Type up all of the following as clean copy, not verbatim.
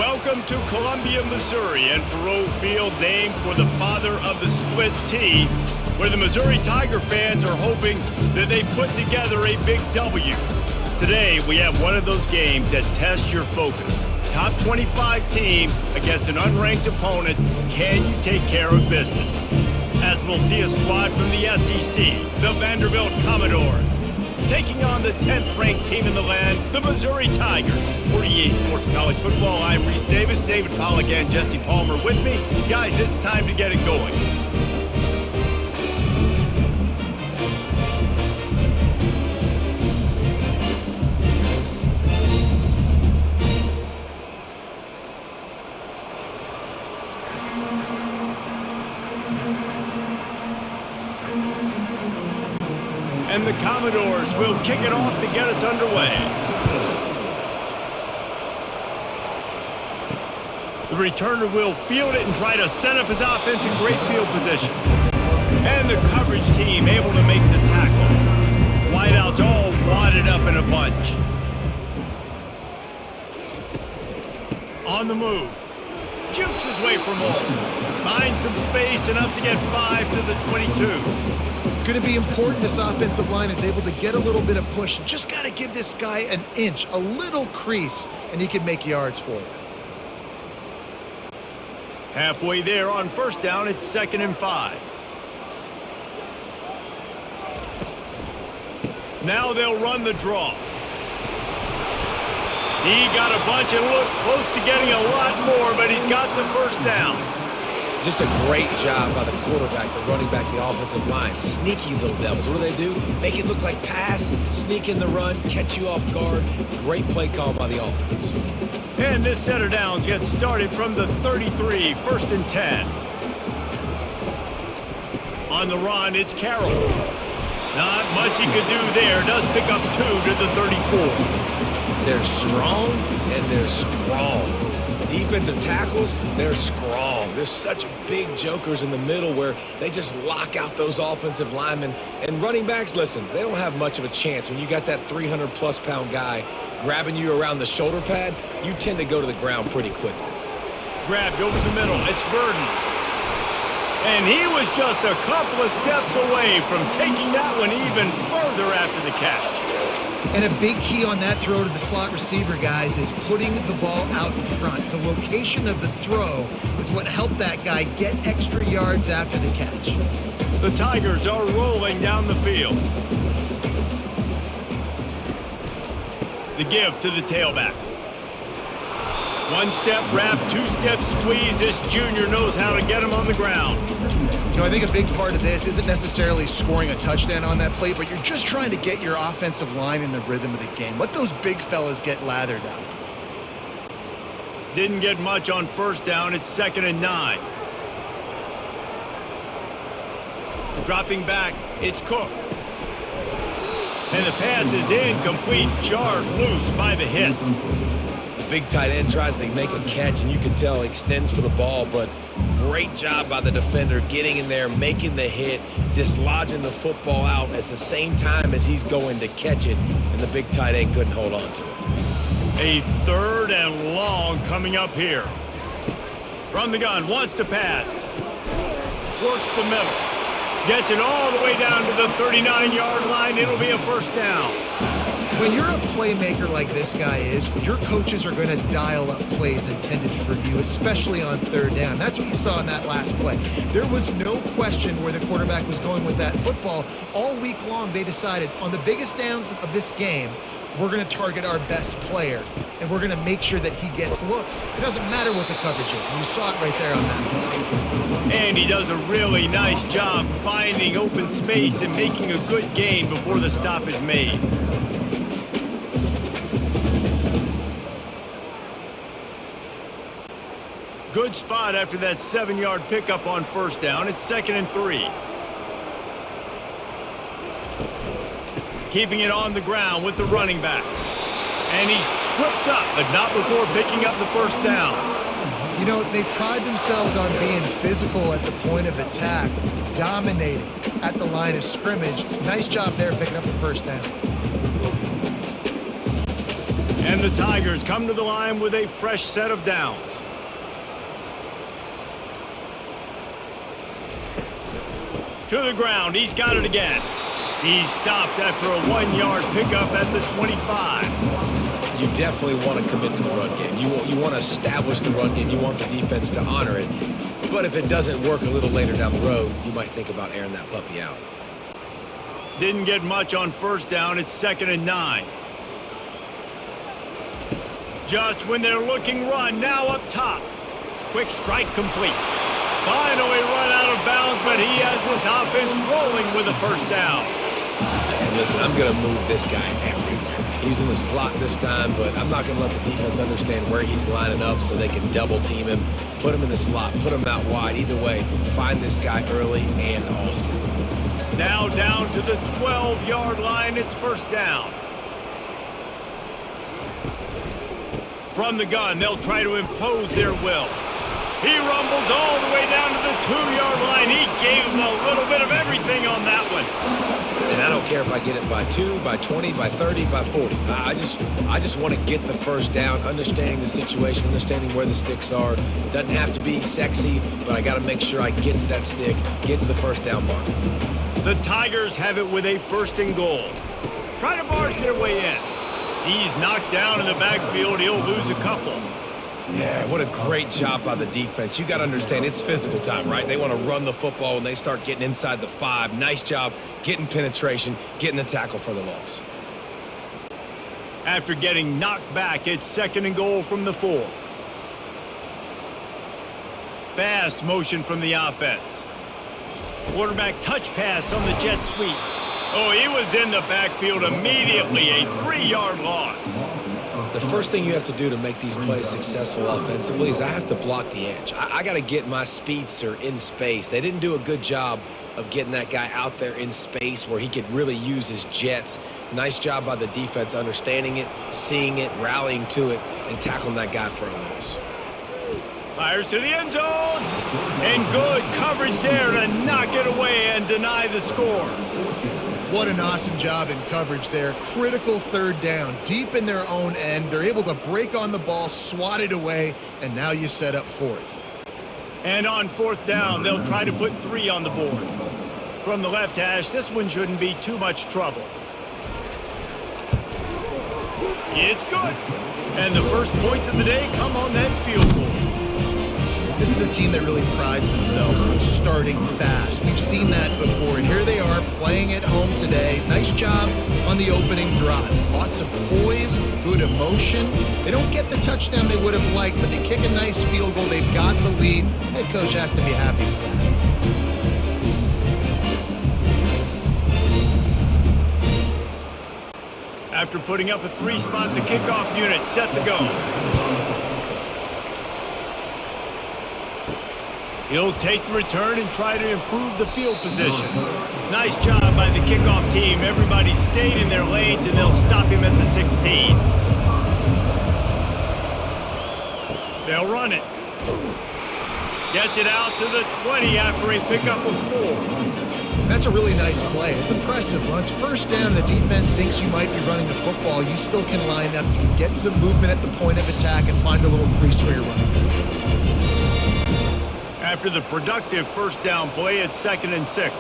Welcome to Columbia, Missouri, and Faroe Field, named for the father of the split T, where the Missouri Tiger fans are hoping that they put together a big W. Today, we have one of those games that tests your focus. Top 25 team against an unranked opponent. Can you take care of business? As we'll see a squad from the SEC, the Vanderbilt Commodores, taking on the 10th-ranked team in the land, the Missouri Tigers. 48 Sports College Football, I'm Reese Davis, David Pollack, and Jesse Palmer with me. Guys, it's time to get it going. And the Commodores will kick it off to get us underway. The returner will field it and try to set up his offense in great field position. And the coverage team able to make the tackle. Wideouts all wadded up in a bunch. On the move. Jukes his way for more. Finds some space, enough to get 5 to the 22. It's going to be important this offensive line is able to get a little bit of push. Just got to give this guy an inch, a little crease, and he can make yards for you. Halfway there on first down, it's 2nd and 5. Now they'll run the draw. He got a bunch and looked close to getting a lot more, but he's got the first down. Just a great job by the quarterback, the running back, the offensive line. Sneaky little devils. What do? Make it look like pass, sneak in the run, catch you off guard. Great play call by the offense. And this set of downs gets started from the 33, 1st and 10. On the run, it's Carroll. Not much he could do there. Does pick up 2 to the 34. They're strong and they're strong. Defensive tackles, they're strong. There's such big jokers in the middle where they just lock out those offensive linemen. And running backs, listen, they don't have much of a chance. When you got that 300-plus pound guy grabbing you around the shoulder pad, you tend to go to the ground pretty quickly. Grabbed over the middle. It's Burden. And he was just a couple of steps away from taking that one even further after the catch. And a big key on that throw to the slot receiver, guys, is putting the ball out in front. The location of the throw is what helped that guy get extra yards after the catch. The Tigers are rolling down the field. The give to the tailback. One step wrap, 2-step squeeze. This junior knows how to get him on the ground. You know, I think a big part of this isn't necessarily scoring a touchdown on that play, but you're just trying to get your offensive line in the rhythm of the game. Let those big fellas get lathered up. Didn't get much on first down. It's 2nd and 9. Dropping back, it's Cook. And the pass is incomplete, jarred loose by the hit. Big tight end tries to make a catch, and you can tell he extends for the ball, but great job by the defender getting in there, making the hit, dislodging the football out at the same time as he's going to catch it, and the big tight end couldn't hold on to it. A 3rd and long coming up here. From the gun, wants to pass. Works the middle. Gets it all the way down to the 39-yard line. It'll be a first down. When you're a playmaker like this guy is, your coaches are going to dial up plays intended for you, especially on 3rd down. That's what you saw in that last play. There was no question where the quarterback was going with that football. All week long, they decided on the biggest downs of this game, we're going to target our best player, and we're going to make sure that he gets looks. It doesn't matter what the coverage is, and you saw it right there on that play. And he does a really nice job finding open space and making a good gain before the stop is made. Good spot after that 7-yard pickup on first down. It's 2nd and 3. Keeping it on the ground with the running back. And he's tripped up, but not before picking up the first down. You know, they pride themselves on being physical at the point of attack, dominating at the line of scrimmage. Nice job there picking up the first down. And the Tigers come to the line with a fresh set of downs. To the ground, he's got it again. He's stopped after a 1-yard pickup at the 25. You definitely want to commit to the run game. You want to establish the run game. You want the defense to honor it. But if it doesn't work a little later down the road, you might think about airing that puppy out. Didn't get much on first down. It's 2nd and 9. Just when they're looking run, now up top. Quick strike complete. Finally run out of bounds, but he has this offense rolling with a first down. And listen, I'm going to move this guy everywhere. He's in the slot this time, but I'm not going to let the defense understand where he's lining up so they can double team him, put him in the slot, put him out wide. Either way, find this guy early and often. Now down to the 12-yard line, it's first down. From the gun, they'll try to impose their will. He rumbles all the way down to the 2-yard line. He gave him a little bit of everything on that one. And I don't care if I get it by 2, by 20, by 30, by 40. I just want to get the first down, understanding the situation, understanding where the sticks are. Doesn't have to be sexy, but I got to make sure I get to that stick, get to the first down mark. The Tigers have it with a 1st and goal. Try to barge their way in. He's knocked down in the backfield. He'll lose a couple. Yeah, what a great job by the defense. You got to understand, it's physical time, right? They want to run the football and they start getting inside the 5. Nice job getting penetration, getting the tackle for the loss. After getting knocked back, it's 2nd and goal from the 4. Fast motion from the offense. Quarterback touch pass on the jet sweep. Oh, he was in the backfield immediately. A 3-yard loss. The first thing you have to do to make these plays successful offensively is I have to block the edge. I got to get my speedster in space. They didn't do a good job of getting that guy out there in space where he could really use his jets. Nice job by the defense understanding it, seeing it, rallying to it, and tackling that guy for a loss. Fires to the end zone. And good coverage there to knock it away and deny the score. What an awesome job in coverage there. Critical 3rd down, deep in their own end. They're able to break on the ball, swat it away, and now you set up 4th. And on 4th down, they'll try to put 3 on the board. From the left hash, this one shouldn't be too much trouble. It's good. And the first points of the day come on that field goal. This is a team that really prides themselves on starting fast. We've seen that before, and here they are playing at home today. Nice job on the opening drive. Lots of poise, good emotion. They don't get the touchdown they would have liked, but they kick a nice field goal. They've got the lead. Head coach has to be happy with that. After putting up a 3-spot, the kickoff unit set to go. He'll take the return and try to improve the field position. Nice job by the kickoff team. Everybody stayed in their lanes, and they'll stop him at the 16. They'll run it. Gets it out to the 20 after a pickup of 4. That's a really nice play. It's impressive. Once first down, the defense thinks you might be running the football. You still can line up. You can get some movement at the point of attack and find a little crease for your running back. After the productive first down play, it's 2nd and 6.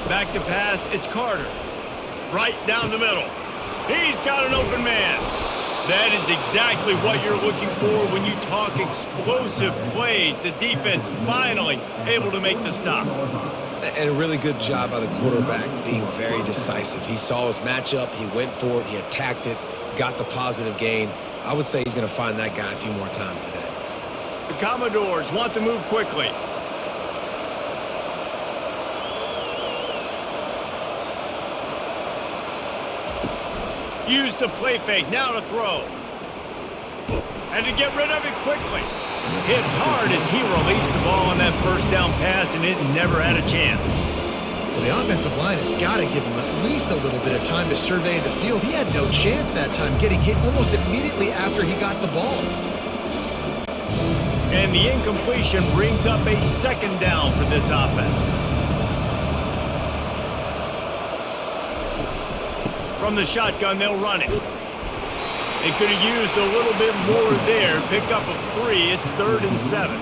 Back to pass, it's Carter. Right down the middle. He's got an open man. That is exactly what you're looking for when you talk explosive plays. The defense finally able to make the stop. And a really good job by the quarterback being very decisive. He saw his matchup, he went for it, he attacked it, got the positive gain. I would say he's going to find that guy a few more times today. The Commodores want to move quickly. Use the play fake, now to throw. And to get rid of it quickly. Hit hard as he released the ball on that first down pass, and it never had a chance. Well, the offensive line has got to give him at least a little bit of time to survey the field. He had no chance that time, getting hit almost immediately after he got the ball. And the incompletion brings up a 2nd down for this offense. From the shotgun, they'll run it. They could have used a little bit more there. Pick up a 3. It's 3rd and 7.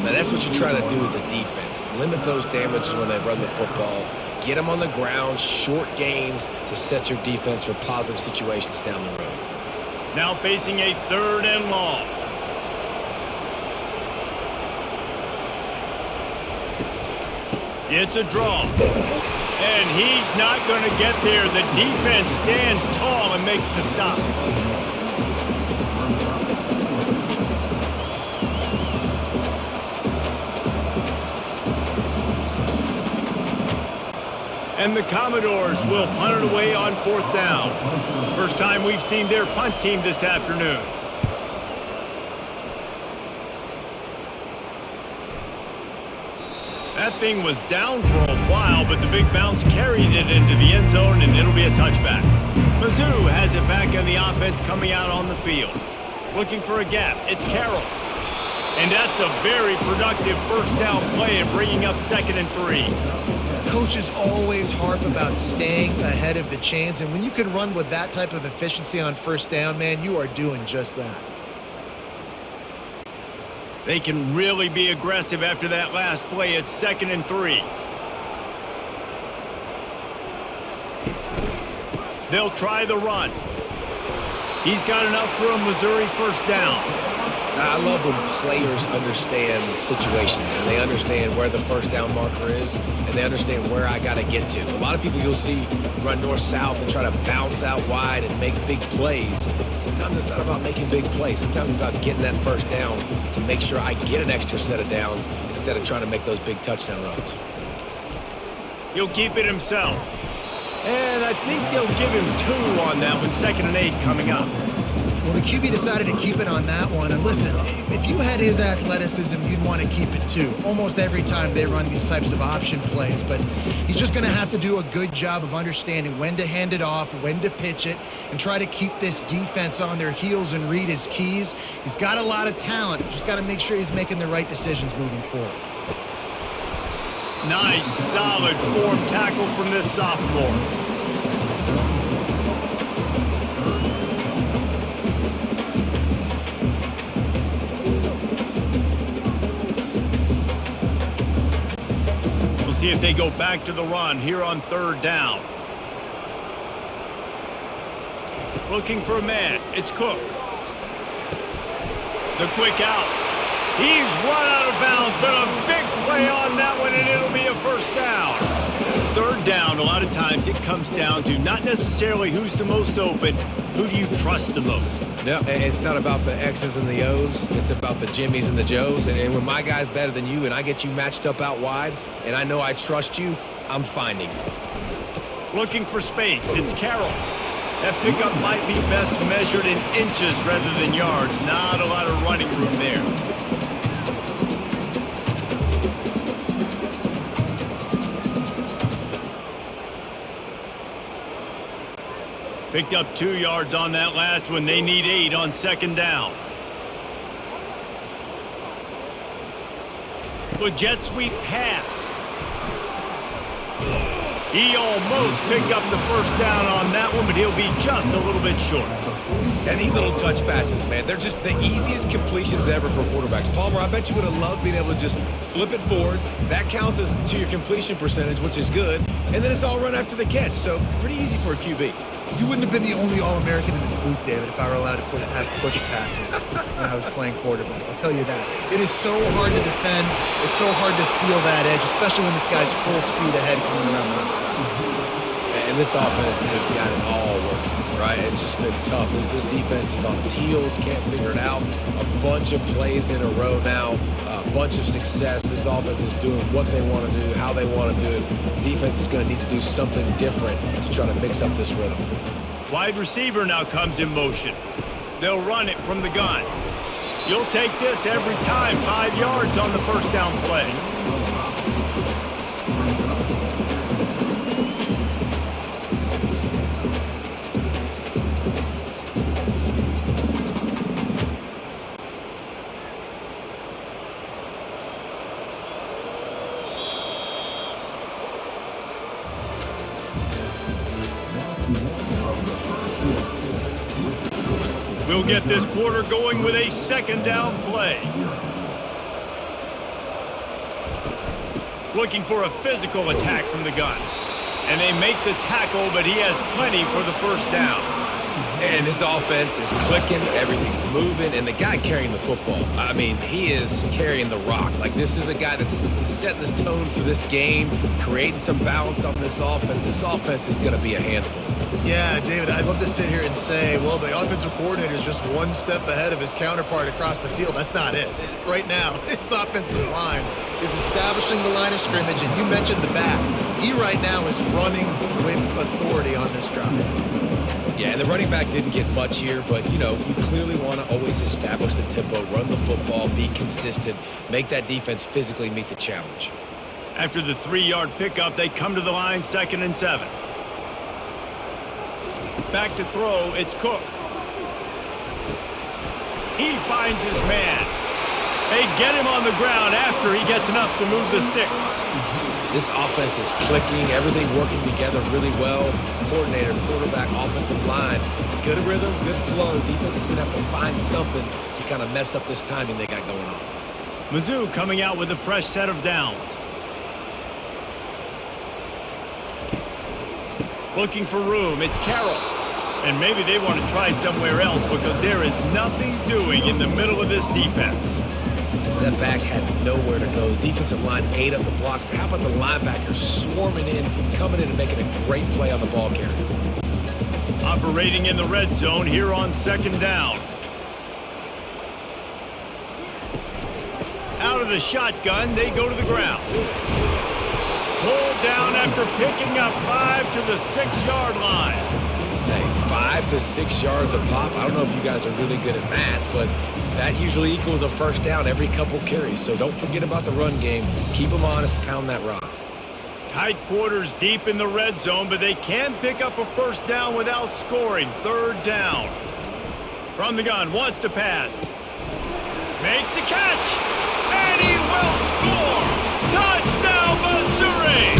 Now, that's what you try to do as a defense. Limit those damages when they run the football. Get them on the ground, short gains to set your defense for positive situations down the road. Now facing a 3rd and long. It's a draw. And he's not going to get there. The defense stands tall and makes the stop. And the Commodores will punt it away on 4th down. First time we've seen their punt team this afternoon. That thing was down for a while, but the big bounce carried it into the end zone, and it'll be a touchback. Mizzou has it back on the offense coming out on the field. Looking for a gap. It's Carroll. And that's a very productive first down play and bringing up 2nd and 3. Coaches always harp about staying ahead of the chains, and when you can run with that type of efficiency on first down, man, you are doing just that. They can really be aggressive after that last play. It's 2nd and 3. They'll try the run. He's got enough for a Missouri first down. I love when players understand situations and they understand where the first down marker is and they understand where I got to get to. A lot of people you'll see run north-south and try to bounce out wide and make big plays. Sometimes it's not about making big plays. Sometimes it's about getting that first down to make sure I get an extra set of downs instead of trying to make those big touchdown runs. He'll keep it himself. And I think they'll give him 2 on that one. 2nd and 8 coming up. Well, the QB decided to keep it on that one. And listen, if you had his athleticism, you'd want to keep it too. Almost every time they run these types of option plays. But he's just going to have to do a good job of understanding when to hand it off, when to pitch it, and try to keep this defense on their heels and read his keys. He's got a lot of talent. Just got to make sure he's making the right decisions moving forward. Nice, solid form tackle from this sophomore. See if they go back to the run here on 3rd down. Looking for a man. It's Cook. The quick out. He's run out of bounds, but a big play on that one, and it'll be a first down. 3rd down, a lot of times it comes down to not necessarily who's the most open, who do you trust the most? Yeah, it's not about the X's and the O's. It's about the Jimmies and the Joes. And when my guy's better than you and I get you matched up out wide and I know I trust you, I'm finding you. Looking for space. It's Carroll. That pickup might be best measured in inches rather than yards. Not a lot of running room there. Picked up 2 yards on that last one. They need 8 on 2nd down. With jet sweep pass. He almost picked up the first down on that one, but he'll be just a little bit short. And these little touch passes, man, they're just the easiest completions ever for quarterbacks. Palmer, I bet you would have loved being able to just flip it forward. That counts as to your completion percentage, which is good. And then it's all run after the catch, so pretty easy for a QB. You wouldn't have been the only All-American in this booth, David, if I were allowed to have push passes when I was playing quarterback. I'll tell you that. It is so hard to defend. It's so hard to seal that edge, especially when this guy's full speed ahead coming around the outside. And this offense has got it all working, right? It's just been tough. This defense is on its heels, can't figure it out. A bunch of plays in a row now, a bunch of success. This offense is doing what they want to do, how they want to do it. Defense is going to need to do something different to try to mix up this rhythm. Wide receiver now comes in motion. They'll run it from the gun. You'll take this every time. 5 yards on the first down play. We'll get this quarter going with a second down play. Looking for a physical attack from the gun. And they make the tackle, but he has plenty for the first down. And his offense is clicking, everything's moving, and the guy carrying the football, I mean, he is carrying the rock. Like, this is a guy that's setting this tone for this game, creating some balance on this offense. This offense is going to be a handful. Yeah, David, I'd love to sit here and say, well, the offensive coordinator is just one step ahead of his counterpart across the field. That's not it. Right now, his offensive line is establishing the line of scrimmage, and you mentioned the back. He right now is running with authority on this drive. Yeah, and the running back didn't get much here, but, you know, you clearly want to always establish the tempo, run the football, be consistent, make that defense physically meet the challenge. After the 3-yard pickup, they come to the line 2nd and 7. Back to throw, it's Cook. He finds his man. They get him on the ground after he gets enough to move the sticks. This offense is clicking, everything working together really well. Coordinator, quarterback, offensive line, good rhythm, good flow. Defense is going to have to find something to kind of mess up this timing they got going on. Mizzou coming out with a fresh set of downs. Looking for room, it's Carroll. And maybe they want to try somewhere else because there is nothing doing in the middle of this defense. That back had nowhere to go. The defensive line ate up the blocks. But how about the linebackers swarming in, coming in and making a great play on the ball carrier? Operating in the red zone here on 2nd down. Out of the shotgun, they go to the ground. Pulled down after picking up 5 to the 6-yard line. Hey, 5 to 6 yards a pop. I don't know if you guys are really good at math, but that usually equals a first down every couple carries. So don't forget about the run game. Keep them honest, pound that rock. Tight quarters deep in the red zone, but they can pick up a first down without scoring. 3rd down. From the gun, wants to pass. Makes the catch. And he will score. Touchdown, Missouri.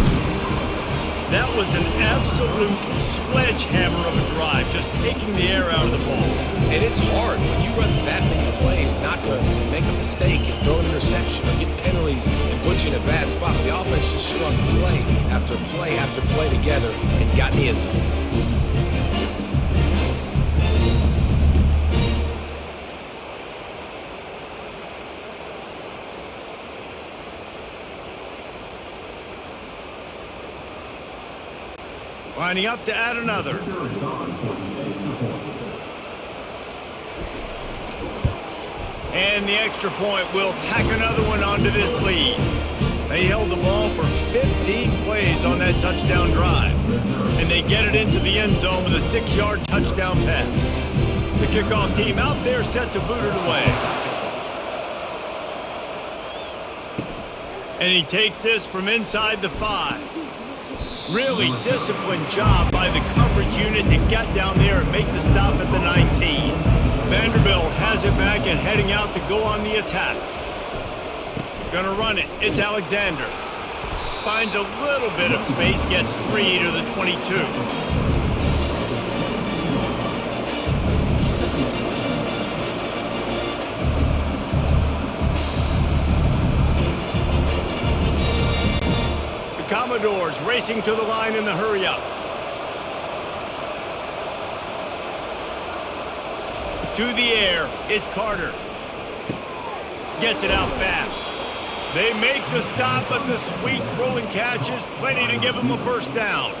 That was an absolute sledgehammer of a drive, just taking the air out of the ball. And it's hard when you run that many plays not to make a mistake and throw an interception or get penalties and put you in a bad spot. The offense just strung play after play after play together and got in the end zone. Lining up to add another. And the extra point will tack another one onto this lead. They held the ball for 15 plays on that touchdown drive. And they get it into the end zone with a 6-yard touchdown pass. The kickoff team out there set to boot it away. And he takes this from inside the 5. Really disciplined job by the coverage unit to get down there and make the stop at the 19. Vanderbilt has it back and heading out to go on the attack. Gonna run it. It's Alexander. Finds a little bit of space, gets 3 to the 22. Commodores racing to the line in the hurry-up. To the air, it's Carter. Gets it out fast. They make the stop, but the sweet rolling catch is plenty to give them a first down.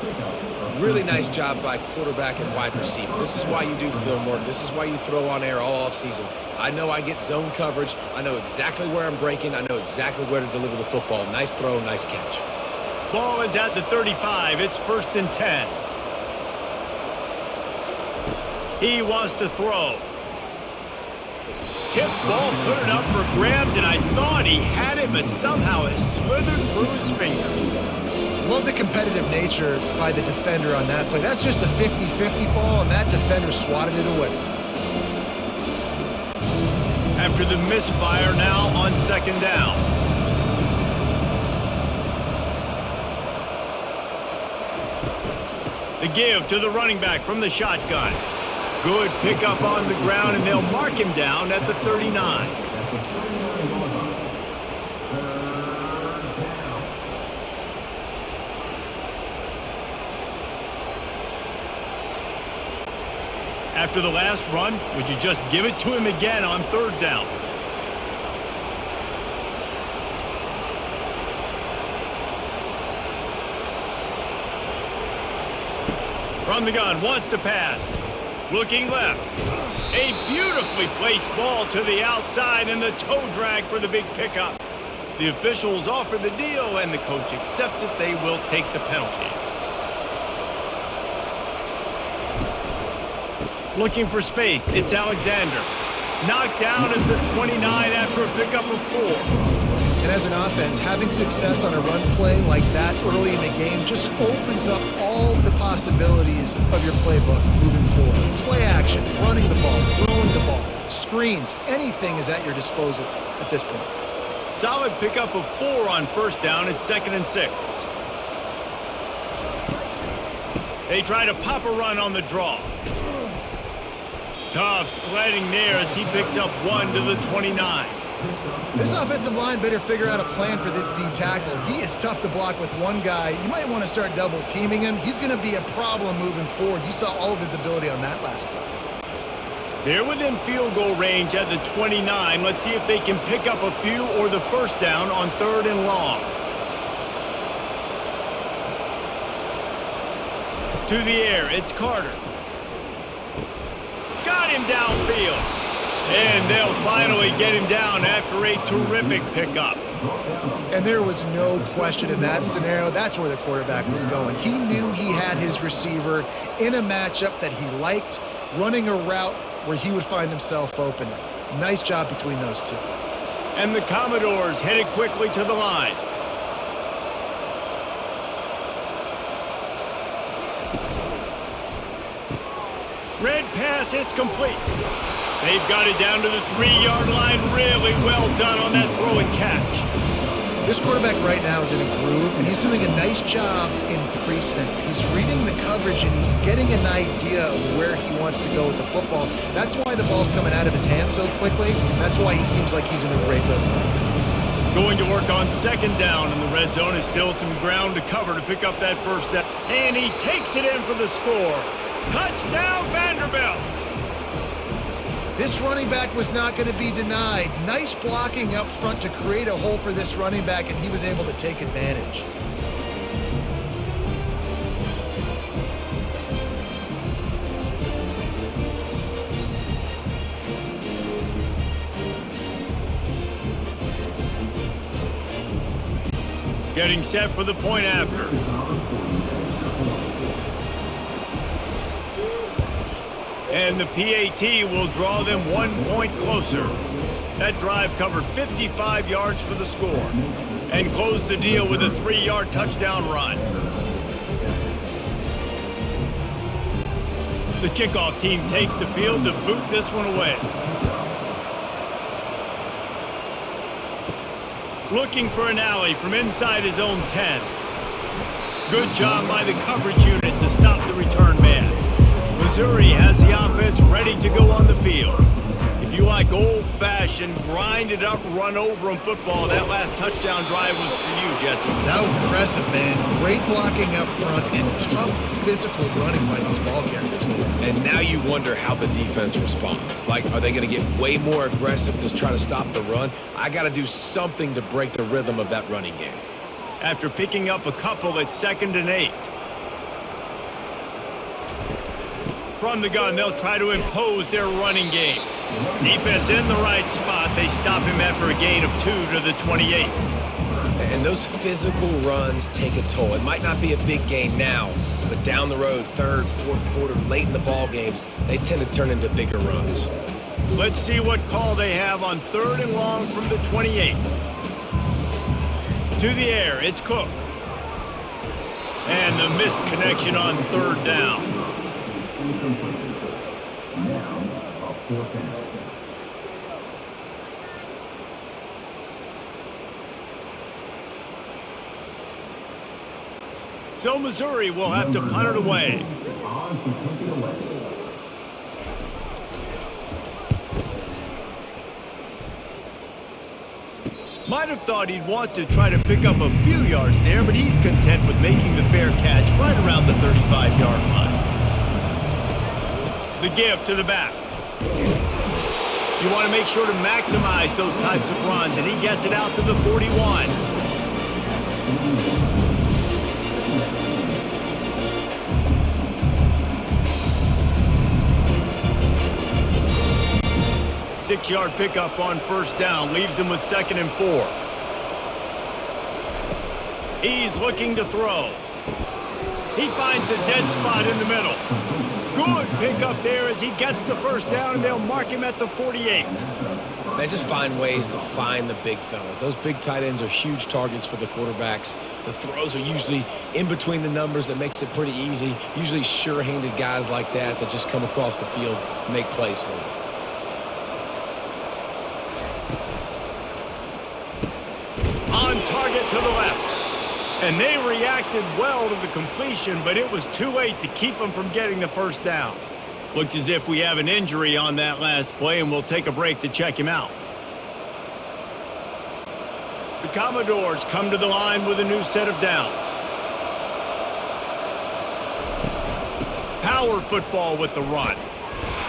Really nice job by quarterback and wide receiver. This is why you do film work. This is why you throw on air all offseason. I know I get zone coverage. I know exactly where I'm breaking. I know exactly where to deliver the football. Nice throw, nice catch. Ball is at the 35. It's 1st and 10. He wants to throw. Tip ball, put it up for grabs, and I thought he had it, but somehow it slithered through his fingers. Love the competitive nature by the defender on that play. That's just a 50-50 ball, and that defender swatted it away. After the misfire, now on 2nd down. The give to the running back from the shotgun. Good pickup on the ground, and they'll mark him down at the 39. After the last run, would you just give it to him again on third down? From the gun, wants to pass. Looking left. A beautifully placed ball to the outside, and the toe drag for the big pickup. The officials offer the deal, and the coach accepts it. They will take the penalty. Looking for space, it's Alexander. Knocked down at the 29 after a pickup of 4. And as an offense, having success on a run play like that early in the game just opens up all the possibilities of your playbook moving forward. Play action, running the ball, throwing the ball, screens, anything is at your disposal at this point. Solid pickup of 4 on first down. It's 2nd and 6. They try to pop a run on the draw. Tough sledding there as he picks up 1 to the 29. This offensive line better figure out a plan for this D tackle. He is tough to block with one guy. You might want to start double teaming him. He's going to be a problem moving forward. You saw all of his ability on that last play. They're within field goal range at the 29. Let's see if they can pick up a few or the first down on 3rd and long. To the air, it's Carter. Got him downfield. And they'll finally get him down after a terrific pickup. And there was no question in that scenario. That's where the quarterback was going. He knew he had his receiver in a matchup that he liked, running a route where he would find himself open. Nice job between those two. And the Commodores headed quickly to the line. Red pass, it's complete. They've got it down to the 3-yard line. Really well done on that throw and catch. This quarterback right now is in a groove, and he's doing a nice job in pre-snap. He's reading the coverage, and he's getting an idea of where he wants to go with the football. That's why the ball's coming out of his hands so quickly. That's why he seems like he's in a great rhythm. Going to work on 2nd down, and the red zone is still some ground to cover to pick up that first down. And he takes it in for the score. Touchdown, Vanderbilt! This running back was not going to be denied. Nice blocking up front to create a hole for this running back, and he was able to take advantage. Getting set for the point after. And the PAT will draw them 1 point closer. That drive covered 55 yards for the score and closed the deal with a 3-yard touchdown run. The kickoff team takes the field to boot this one away. Looking for an alley from inside his own 10. Good job by the coverage unit to stop the return man. Missouri has the offense ready to go on the field. If you like old-fashioned, grind-it-up, run-over-'em football, that last touchdown drive was for you, Jesse. That was impressive, man. Great blocking up front and tough physical running by these ball carriers. And now you wonder how the defense responds. Like, are they going to get way more aggressive to try to stop the run? I got to do something to break the rhythm of that running game. After picking up a couple at 2nd and 8. From the gun, they'll try to impose their running game. Defense in the right spot. They stop him after a gain of 2 to the 28. And those physical runs take a toll. It might not be a big gain now, but down the road, 3rd, 4th quarter, late in the ball games, they tend to turn into bigger runs. Let's see what call they have on 3rd and long from the 28. To the air, it's Cook. And the missed connection on 3rd down. So Missouri will have to punt it away. Might have thought he'd want to try to pick up a few yards there, but he's content with making the fair catch right around the 35-yard line. The give to the back. You want to make sure to maximize those types of runs, and he gets it out to the 41. 6-yard pickup on first down, leaves him with 2nd and 4. He's looking to throw. He finds a dead spot in the middle. Good pickup there as he gets the first down, and they'll mark him at the 48. They just find ways to find the big fellas. Those big tight ends are huge targets for the quarterbacks. The throws are usually in between the numbers. That makes it pretty easy. Usually sure-handed guys like that just come across the field and make plays for you. On target to the left. And they reacted well to the completion, but it was too late to keep them from getting the first down. Looks as if we have an injury on that last play, and we'll take a break to check him out. The Commodores come to the line with a new set of downs. Power football with the run.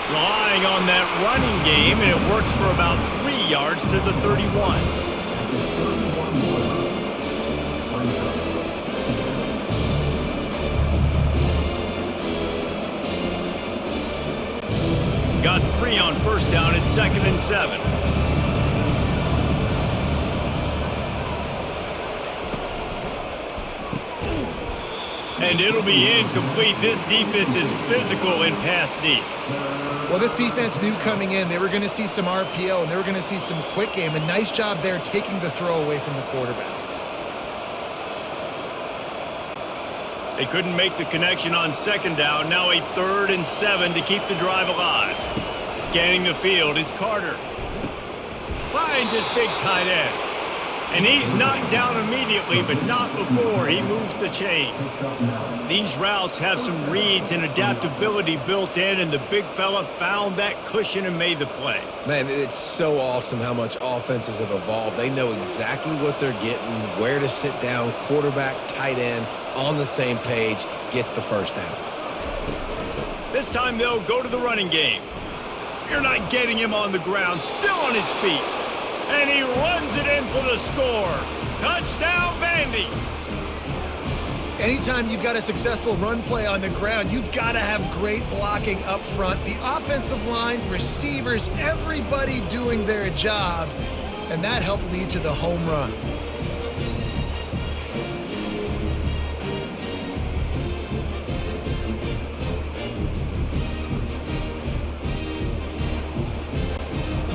Relying on that running game, and it works for about 3 yards to the 31. Got 3 on first down at 2nd and 7. And it'll be incomplete. This defense is physical in pass deep. Well, this defense knew coming in they were going to see some RPO and they were going to see some quick game. A nice job there taking the throw away from the quarterback. They couldn't make the connection on 2nd down. Now a 3rd and 7 to keep the drive alive. Scanning the field, it's Carter. Finds his big tight end. And he's knocked down immediately, but not before he moves the chains. These routes have some reads and adaptability built in, and the big fella found that cushion and made the play. Man, it's so awesome how much offenses have evolved. They know exactly what they're getting, where to sit down, quarterback, tight end, on the same page, gets the first down. This time they'll go to the running game. You're not getting him on the ground, still on his feet. And he runs it in for the score. Touchdown, Vandy. Anytime you've got a successful run play on the ground, you've got to have great blocking up front. The offensive line, receivers, everybody doing their job. And that helped lead to the home run.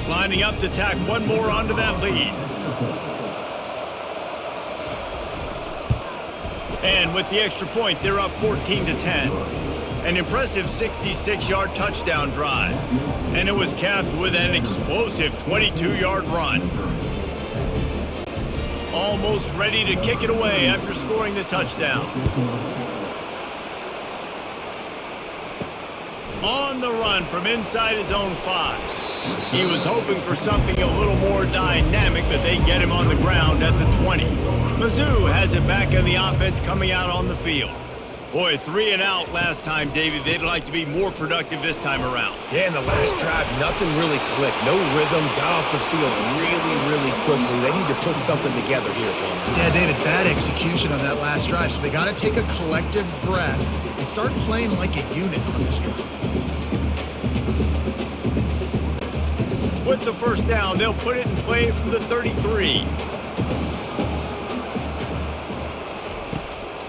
Lining up to tack one more onto that lead. And with the extra point, they're up 14-10. An impressive 66-yard touchdown drive. And it was capped with an explosive 22-yard run. Almost ready to kick it away after scoring the touchdown. On the run from inside his own 5. He was hoping for something a little more dynamic, but they get him on the ground at the 20. Mizzou has it back in the offense coming out on the field. Boy, 3 and out last time, David. They'd like to be more productive this time around. Yeah, in the last drive, nothing really clicked. No rhythm, got off the field really quickly. They need to put something together here, Coleman. Yeah, David, bad execution on that last drive, so they got to take a collective breath and start playing like a unit on this drive. With the first down, they'll put it in play from the 33.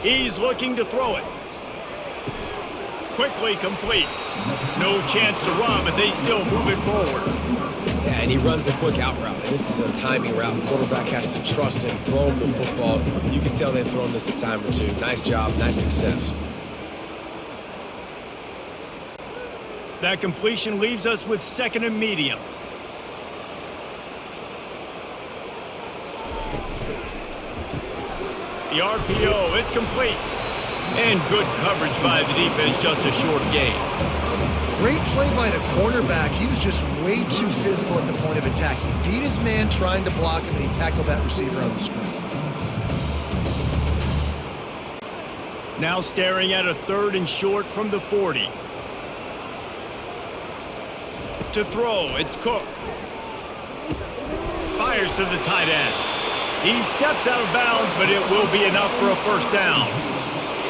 He's looking to throw it. Quickly complete. No chance to run, but they still move it forward. Yeah, and he runs a quick out route. And this is a timing route. The quarterback has to trust him, throw him the football. You can tell they've thrown this a time or two. Nice job, nice success. That completion leaves us with 2nd and medium. The RPO, it's complete. And good coverage by the defense, just a short gain. Great play by the cornerback. He was just way too physical at the point of attack. He beat his man trying to block him, and he tackled that receiver on the screen. Now staring at a 3rd and short from the 40. To throw, it's Cook. Fires to the tight end. He steps out of bounds, but it will be enough for a first down.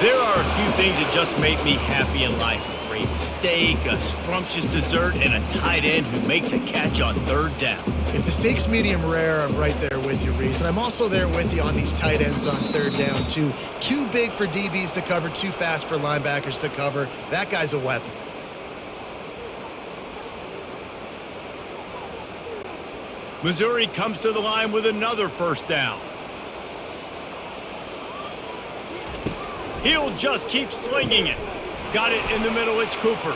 There are a few things that just make me happy in life. A great steak, a scrumptious dessert, and a tight end who makes a catch on 3rd down. If the steak's medium rare, I'm right there with you, Reese. And I'm also there with you on these tight ends on 3rd down, too. Too big for DBs to cover, too fast for linebackers to cover. That guy's a weapon. Missouri comes to the line with another first down. He'll just keep slinging it. Got it in the middle, it's Cooper.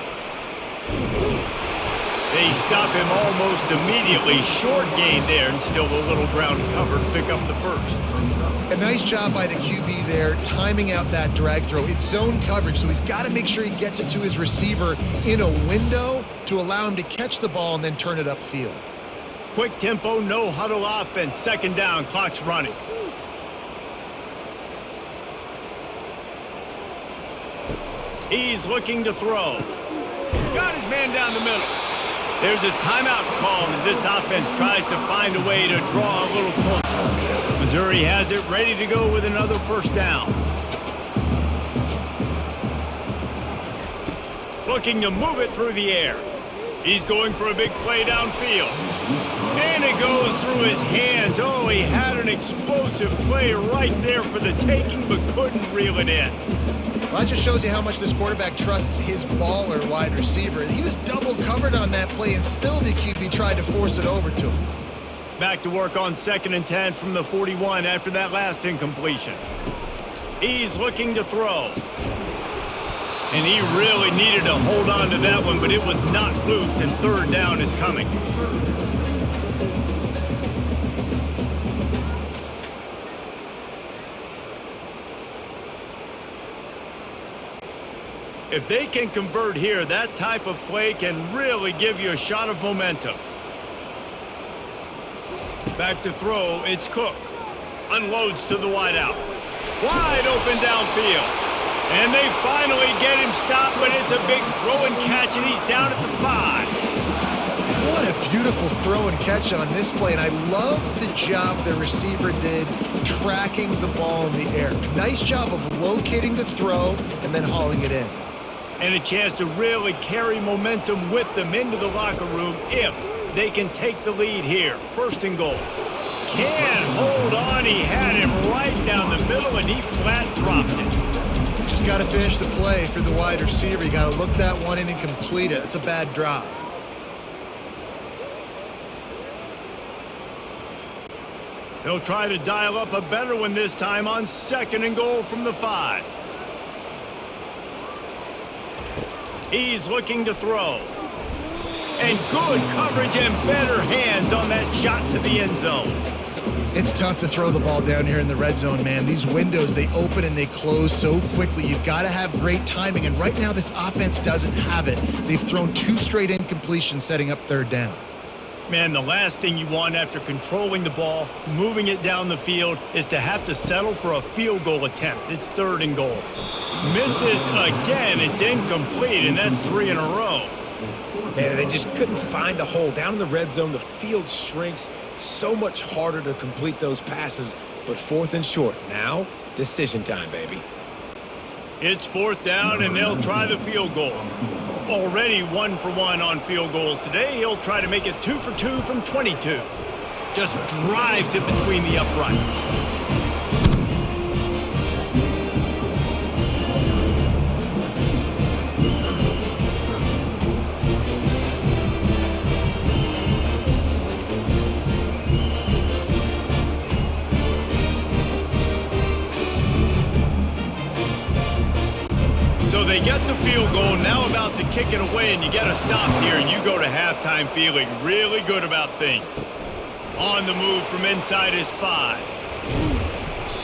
They stop him almost immediately. Short gain there, and still a little ground to cover to pick up the first. A nice job by the QB there, timing out that drag throw. It's zone coverage, so he's got to make sure he gets it to his receiver in a window to allow him to catch the ball and then turn it upfield. Quick tempo, no huddle offense. 2nd down, clock's running. He's looking to throw. Got his man down the middle. There's a timeout called as this offense tries to find a way to draw a little closer. Missouri has it ready to go with another first down. Looking to move it through the air. He's going for a big play downfield. And it goes through his hands. Oh, he had an explosive play right there for the taking, but couldn't reel it in. Well, that just shows you how much this quarterback trusts his baller wide receiver. He was double covered on that play, and still the QB tried to force it over to him. Back to work on 2nd and 10 from the 41 after that last incompletion. He's looking to throw. And he really needed to hold on to that one, but it was not loose, and 3rd down is coming. If they can convert here, that type of play can really give you a shot of momentum. Back to throw, it's Cook. Unloads to the wideout. Wide open downfield. And they finally get him stopped, but it's a big throw and catch, and he's down at the 5. What a beautiful throw and catch on this play, and I love the job the receiver did tracking the ball in the air. Nice job of locating the throw and then hauling it in. And a chance to really carry momentum with them into the locker room if they can take the lead here. 1st and goal. Can't hold on. He had him right down the middle, and he flat dropped it. Just got to finish the play for the wide receiver. You got to look that one in and complete it. It's a bad drop. He'll try to dial up a better one this time on 2nd and goal from the 5. He's looking to throw. And good coverage and better hands on that shot to the end zone. It's tough to throw the ball down here in the red zone, man. These windows, they open and they close so quickly. You've got to have great timing, and right now this offense doesn't have it. They've thrown 2 straight incompletions setting up 3rd down. Man, the last thing you want after controlling the ball, moving it down the field, is to have to settle for a field goal attempt. It's 3rd and goal. Misses again. It's incomplete, and that's 3 in a row. Man, they just couldn't find a hole. Down in the red zone, the field shrinks. So much harder to complete those passes, but 4th and short. Now, decision time, baby. It's 4th down, and they'll try the field goal. Already 1 for 1 on field goals today. He'll try to make it 2 for 2 from 22. Just drives it between the uprights. So they get the field goal, now about to kick it away, and you get a stop here, and you go to halftime feeling really good about things. On the move from inside his 5.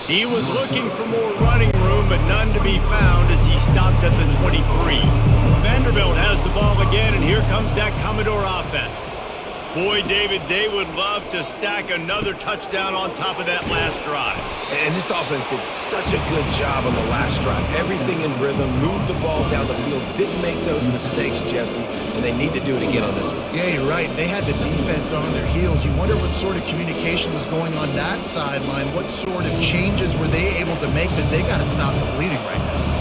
He was looking for more running room, but none to be found as he stopped at the 23. Vanderbilt has the ball again, and here comes that Commodore offense. Boy, David, they would love to stack another touchdown on top of that last drive. And this offense did such a good job on the last drive. Everything in rhythm, moved the ball down the field, didn't make those mistakes, Jesse, and they need to do it again on this one. Yeah, you're right. They had the defense on their heels. You wonder what sort of communication was going on that sideline. What sort of changes were they able to make, because they got to stop the bleeding right now.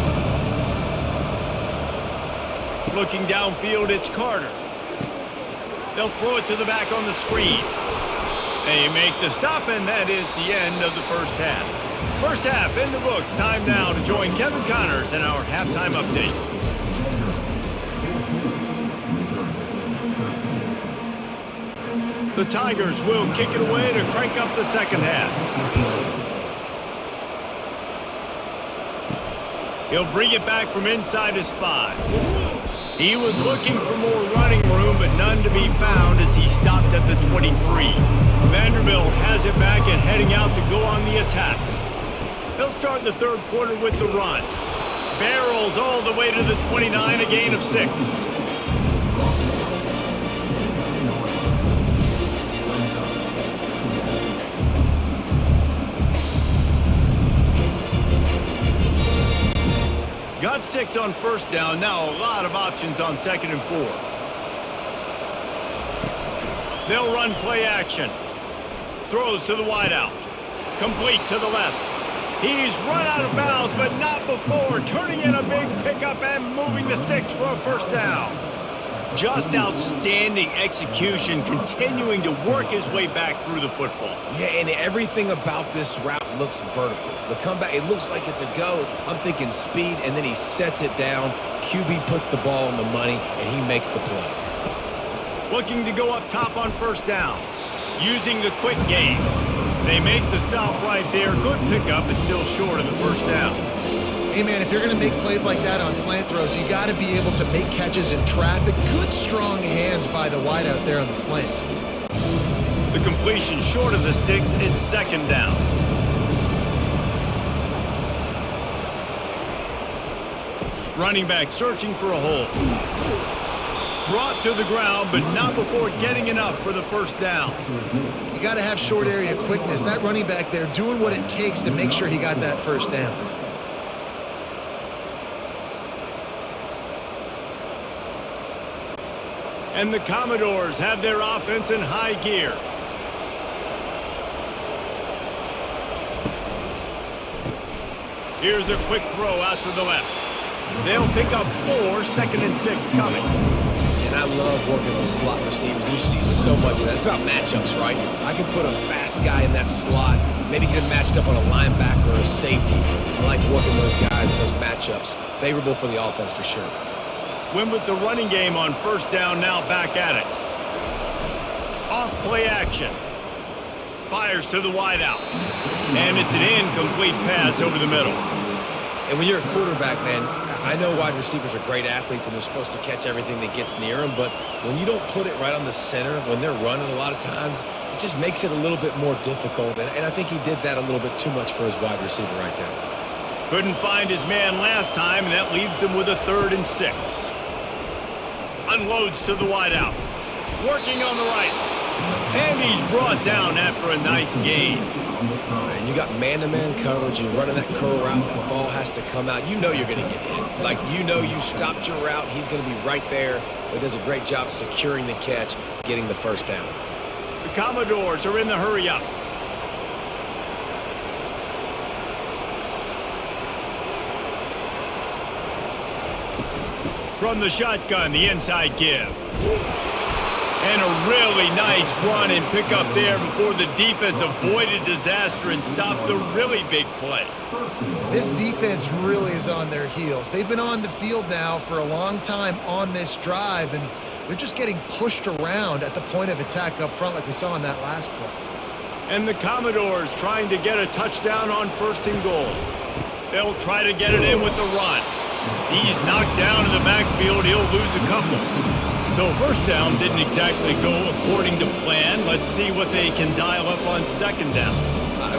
Looking downfield, it's Carter. They'll throw it to the back on the screen. They make the stop, and that is the end of the first half. First half in the books. Time now to join Kevin Connors in our halftime update. The Tigers will kick it away to crank up the second half. He'll bring it back from inside his 5. He was looking for more running room, but none to be found as he stopped at the 23. Vanderbilt has it back and heading out to go on the attack. They'll start the third quarter with the run. Barrels all the way to the 29, a gain of 6. Got 6 on first down. Now a lot of options on 2nd and 4. They'll run play action. Throws to the wideout. Complete to the left. He's run out of bounds, but not before. Turning in a big pickup and moving the sticks for a first down. Just outstanding execution, continuing to work his way back through the football. Yeah, and everything about this route looks vertical. The comeback, it looks like it's a go. I'm thinking speed, and then he sets it down. QB puts the ball on the money, and he makes the play. Looking to go up top on first down. Using the quick game. They make the stop right there. Good pickup, but still short of the first down. Hey, man, if you're going to make plays like that on slant throws, you got to be able to make catches in traffic. Good, strong hands by the wideout there on the slant. The completion short of the sticks. It's 2nd down. Running back searching for a hole. Brought to the ground, but not before getting enough for the first down. You got to have short area quickness. That running back there doing what it takes to make sure he got that first down. And the Commodores have their offense in high gear. Here's a quick throw out to the left. They'll pick up 4, 2nd and 6 coming. And I love working with slot receivers. You see so much of that. It's about matchups, right? I can put a fast guy in that slot, maybe get him matched up on a linebacker or a safety. I like working those guys in those matchups. Favorable for the offense for sure. Went with the running game on first down, now back at it. Off play action. Fires to the wideout. And it's an incomplete pass over the middle. And when you're a quarterback, man, I know wide receivers are great athletes and they're supposed to catch everything that gets near them, but when you don't put it right on the center, when they're running a lot of times, it just makes it a little bit more difficult. And I think he did that a little bit too much for his wide receiver right there. Couldn't find his man last time, and that leaves him with a 3rd and 6. Unloads to the wideout. Working on the right. And he's brought down after a nice gain. And you got man-to-man coverage. You're running that curl route. That ball has to come out. You know you're going to get hit. Like, you know you stopped your route. He's going to be right there. But does a great job securing the catch, getting the first down. The Commodores are in the hurry-up. From the shotgun, the inside give. And a really nice run and pick up there before the defense avoided disaster and stopped the really big play. This defense really is on their heels. They've been on the field now for a long time on this drive, and they're just getting pushed around at the point of attack up front like we saw in that last play. And the Commodores trying to get a touchdown on 1st and goal. They'll try to get it in with the run. He's knocked down in the backfield. He'll lose a couple. So first down didn't exactly go according to plan. Let's see what they can dial up on 2nd down.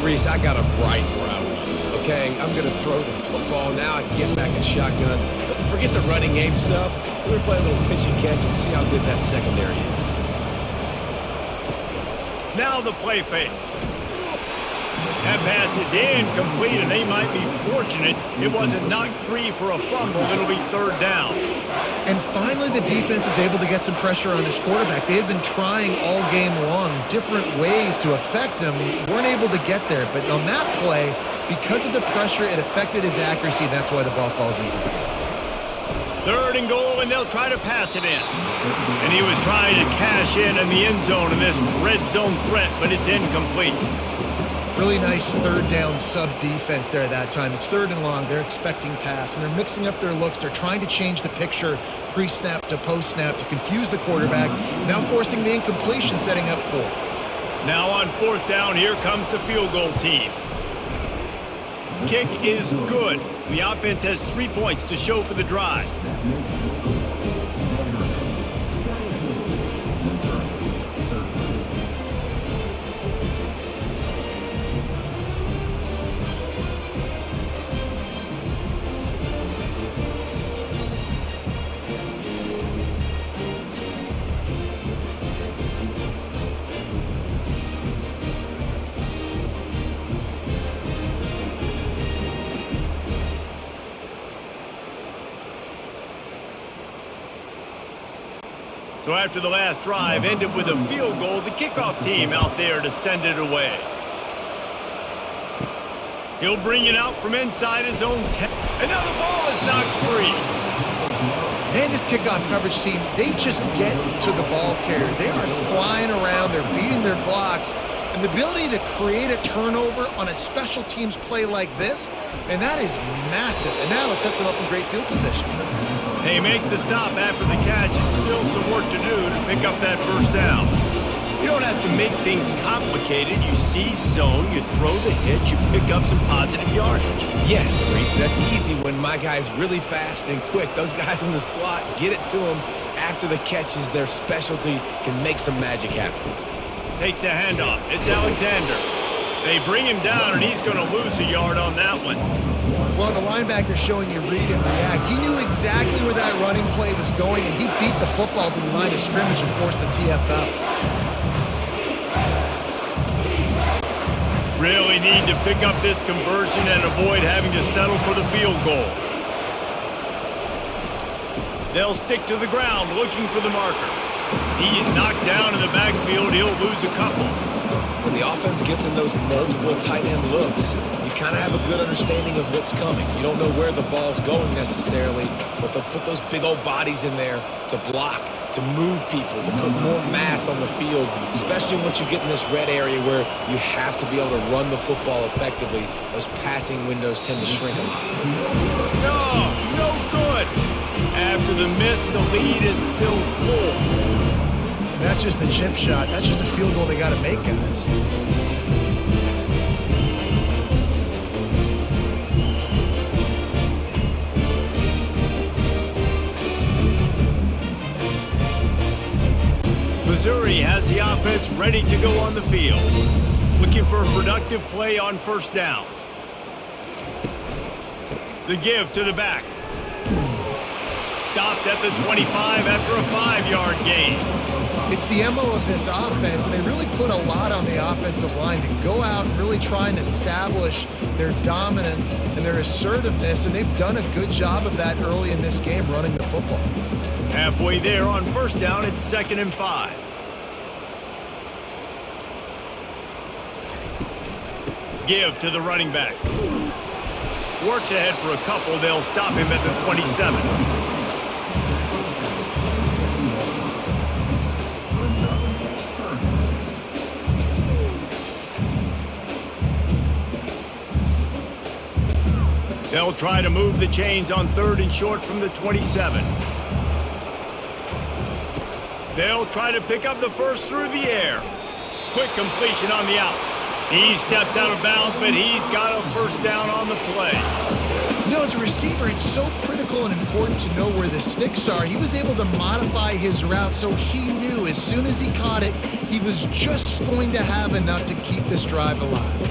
Reese, I got him right where I want him. okay, I'm going to throw the football. Now I can get back in shotgun. But forget the running game stuff. We're going to play a little pitch and catch and see how good that secondary is. Now the play fake. That pass is incomplete, and they might be fortunate it wasn't knocked free for a fumble. It'll be third down. And finally, the defense is able to get some pressure on this quarterback. They had been trying all game long different ways to affect him. Weren't able to get there. But on that play, because of the pressure, it affected his accuracy, and that's why the ball falls incomplete. Third and goal, and they'll try to pass it in. And he was trying to cash in the end zone in this red zone threat, but it's incomplete. Really nice third down sub defense there at that time. It's third and long. They're expecting pass, and they're mixing up their looks. They're trying to change the picture pre-snap to post-snap to confuse the quarterback, now forcing the incompletion, setting up fourth. Now on fourth down, here comes the field goal team. Kick is good. The offense has 3 points to show for the drive. So after the last drive ended with a field goal, the kickoff team out there to send it away. He'll bring it out from inside his own 10. And now the ball is knocked free. And this kickoff coverage team, they just get to the ball carrier. They are flying around. They're beating their blocks. And the ability to create a turnover on a special teams play like this, and that is massive. And now it sets them up in great field position. They make the stop after the catch. It's still some work to do to pick up that first down. You don't have to make things complicated. You see zone, you throw the hit, you pick up some positive yardage. Yes, Reese, that's easy when my guy's really fast and quick. Those guys in the slot, get it to them after the catches. Their specialty can make some magic happen. Takes the handoff. It's Alexander. They bring him down, and he's going to lose a yard on that one. Well, the linebacker showing you read and react. He knew exactly where that running play was going, and he beat the football to the line of scrimmage and forced the TFL. Really need to pick up this conversion and avoid having to settle for the field goal. They'll stick to the ground looking for the marker. He's knocked down in the backfield. He'll lose a couple. When the offense gets in those multiple tight end looks, you kind of have a good understanding of what's coming. You don't know where the ball's going necessarily, but they'll put those big old bodies in there to block, to move people, to put more mass on the field, especially once you get in this red area where you have to be able to run the football effectively. Those passing windows tend to shrink a lot. No good. After the miss, the lead is still full. And that's just the chip shot. That's just a field goal they got to make, guys. Missouri has the offense ready to go on the field. Looking for a productive play on first down. The give to the back. Stopped at the 25 after a 5-yard gain. It's the MO of this offense, and they really put a lot on the offensive line to go out and really try and establish their dominance and their assertiveness, and they've done a good job of that early in this game running the football. Halfway there on first down, it's 2nd and 5. Give to the running back. Works ahead for a couple. They'll stop him at the 27. They'll try to move the chains on 3rd and short from the 27. They'll try to pick up the first through the air. Quick completion on the out. He steps out of bounds, but he's got a first down on the play. You know, as a receiver, it's so critical and important to know where the sticks are. He was able to modify his route so he knew as soon as he caught it, he was just going to have enough to keep this drive alive.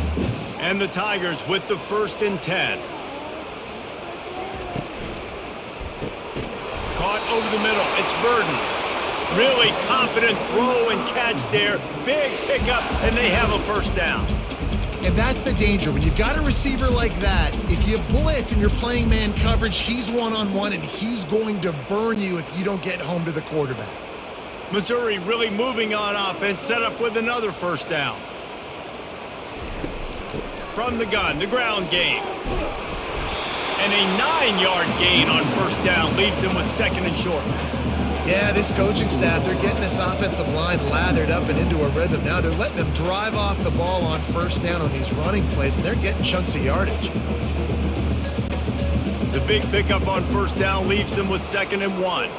And the Tigers with the 1st and 10. Caught over the middle. It's Burden. Really confident throw and catch there. Big pickup, and they have a 1st down. And that's the danger. When you've got a receiver like that, if you blitz and you're playing man coverage, he's one-on-one, and he's going to burn you if you don't get home to the quarterback. Missouri really moving on offense, set up with another 1st down. From the gun, the ground game. And a 9-yard gain on 1st down leaves them with 2nd and short. Yeah, this coaching staff, they're getting this offensive line lathered up and into a rhythm. Now they're letting them drive off the ball on 1st down on these running plays, and they're getting chunks of yardage. The big pickup on 1st down leaves them with 2nd and 1.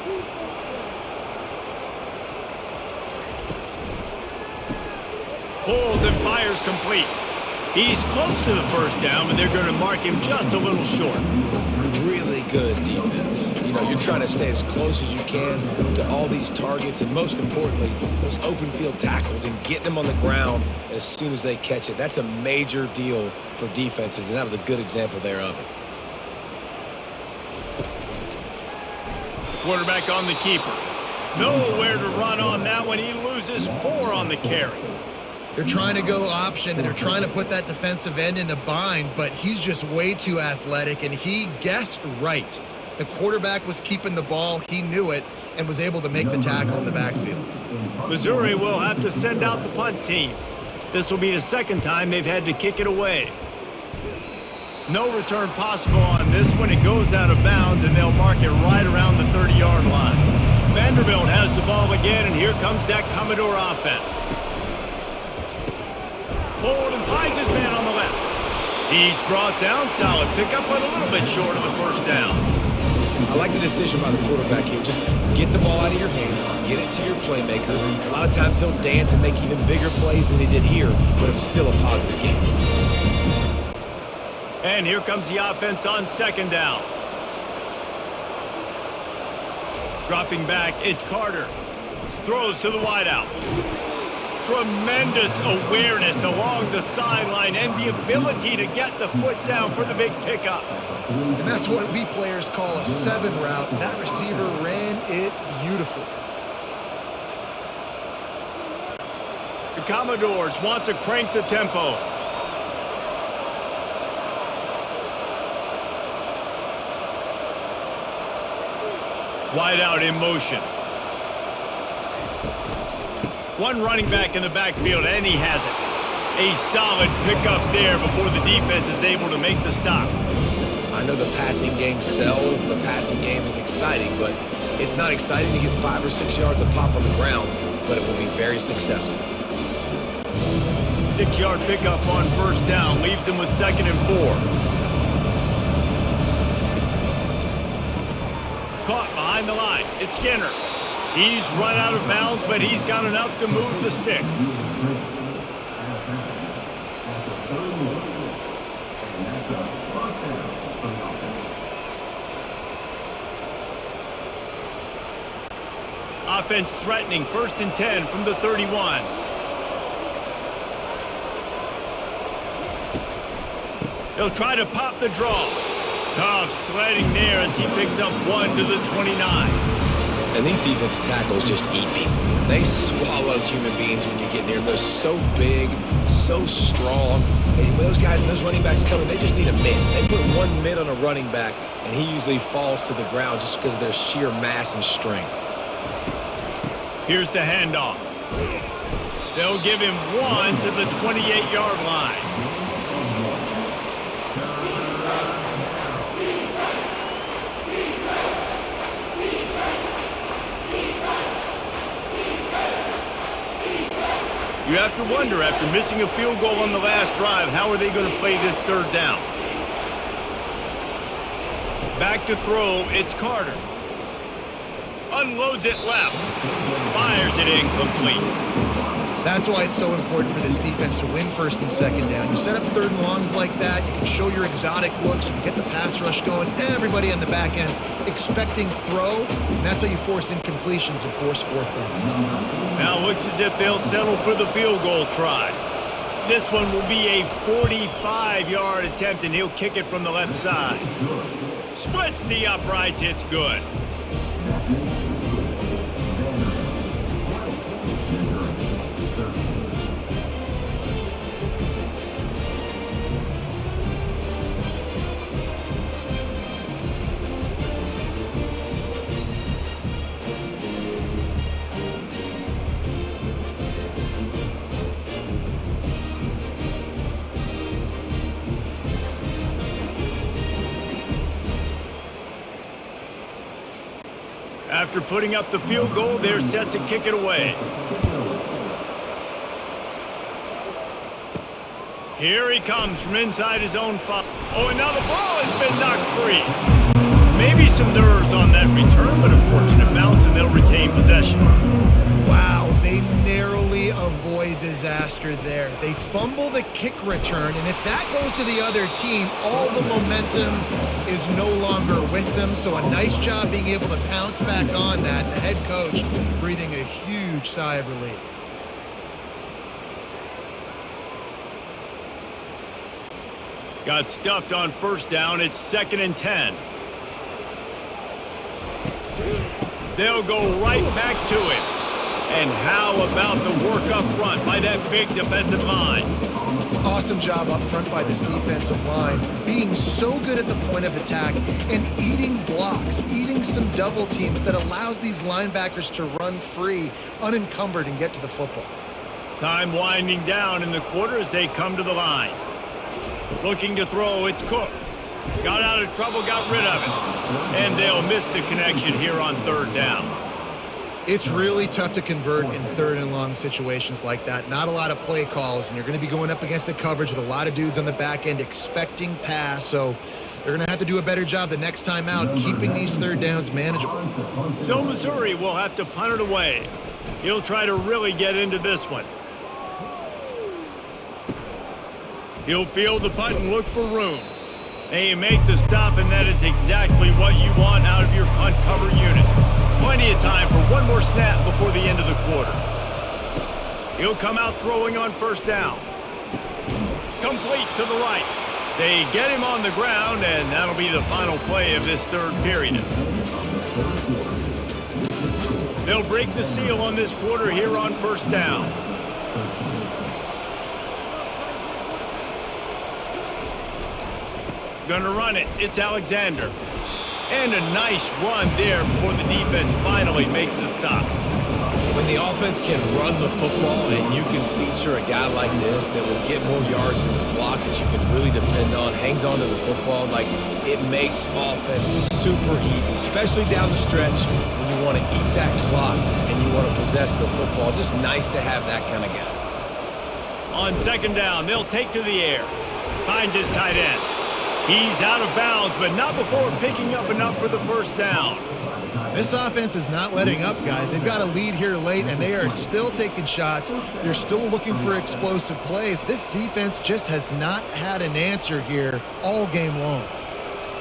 Pulls and fires complete. He's close to the 1st down, but they're going to mark him just a little short. Really good defense. You know, you're trying to stay as close as you can to all these targets, and most importantly, those open field tackles and getting them on the ground as soon as they catch it. That's a major deal for defenses, and that was a good example there of it. Quarterback on the keeper. Nowhere to run on that one. He loses 4 on the carry. They're trying to go option, and they're trying to put that defensive end in a bind, but he's just way too athletic, and he guessed right. The quarterback was keeping the ball. He knew it and was able to make the tackle in the backfield. Missouri will have to send out the punt team. This will be the 2nd time they've had to kick it away. No return possible on this one. It goes out of bounds, and they'll mark it right around the 30-yard line. Vanderbilt has the ball again, and here comes that Commodore offense. Pulled and finds his man on the left. He's brought down. Solid pickup, but a little bit short of the 1st down. I like the decision by the quarterback here. Just get the ball out of your hands, get it to your playmaker. A lot of times he'll dance and make even bigger plays than he did here, but it was still a positive game. And here comes the offense on 2nd down. Dropping back, it's Carter. Throws to the wideout. Tremendous awareness along the sideline and the ability to get the foot down for the big pickup. And that's what we players call a 7 route. And that receiver ran it beautiful. The Commodores want to crank the tempo. Wide out in motion. One running back in the backfield, and he has it. A solid pickup there before the defense is able to make the stop. I know the passing game sells, the passing game is exciting, but it's not exciting to get 5 or 6 yards of pop on the ground, but it will be very successful. 6-yard pickup on 1st down leaves them with 2nd and 4. Caught behind the line. It's Skinner. He's run out of bounds, but he's got enough to move the sticks. Offense threatening, 1st and 10 from the 31. He'll try to pop the draw. Tough sledding there as he picks up 1 to the 29. And these defensive tackles just eat people. They swallow human beings when you get near them. They're so big, so strong. And when those guys and those running backs come in, they just need a mid. They put 1 mid on a running back, and he usually falls to the ground just because of their sheer mass and strength. Here's the handoff. They'll give him 1 to the 28-yard line. You have to wonder, after missing a field goal on the last drive, how are they going to play this 3rd down? Back to throw, it's Carter. Unloads it left. Fires it incomplete. That's why it's so important for this defense to win 1st and 2nd down. You set up 3rd and longs like that, you can show your exotic looks, you can get the pass rush going, everybody on the back end expecting throw, and that's how you force incompletions and force 4th downs. Now looks as if they'll settle for the field goal try. This one will be a 45-yard attempt, and he'll kick it from the left side. Splits the uprights. It's good. After putting up the field goal, they're set to kick it away. Here he comes from inside his own 5. Oh, and now the ball has been knocked free. Maybe some nerves on that return, but a fortunate bounce, and they'll retain possession. Wow, they narrowly avoid disaster there. They fumble the kick return, and if that goes to the other team, all the momentum is no longer with them. So a nice job being able to pounce back on that. The head coach breathing a huge sigh of relief. Got stuffed on first down. It's 2nd and 10. They'll go right back to it. And how about the work up front by that big defensive line? Awesome job up front by this defensive line, being so good at the point of attack and eating blocks, eating some double teams that allows these linebackers to run free, unencumbered, and get to the football. Time winding down in the quarter as they come to the line. Looking to throw, it's Cook. Got out of trouble, got rid of it. And they'll miss the connection here on 3rd down. It's really tough to convert in 3rd and long situations like that. Not a lot of play calls, and you're going to be going up against the coverage with a lot of dudes on the back end expecting pass. So they're going to have to do a better job the next time out keeping these 3rd downs manageable. So Missouri will have to punt it away. He'll try to really get into this one. He'll field the punt and look for room. They make the stop, and that is exactly what you want out of your punt cover unit. Plenty of time for one more snap before the end of the quarter. He'll come out throwing on 1st down. Complete to the right. They get him on the ground, and that'll be the final play of this 3rd period. They'll break the seal on this quarter here on 1st down. Gonna run it. It's Alexander. And a nice run there before the defense finally makes the stop. When the offense can run the football and you can feature a guy like this that will get more yards than his block that you can really depend on, hangs on to the football, like it makes offense super easy, especially down the stretch when you want to eat that clock and you want to possess the football. Just nice to have that kind of guy. On 2nd down, they'll take to the air. Finds his tight end. He's out of bounds, but not before picking up enough for the 1st down. This offense is not letting up, guys. They've got a lead here late, and they are still taking shots. They're still looking for explosive plays. This defense just has not had an answer here all game long.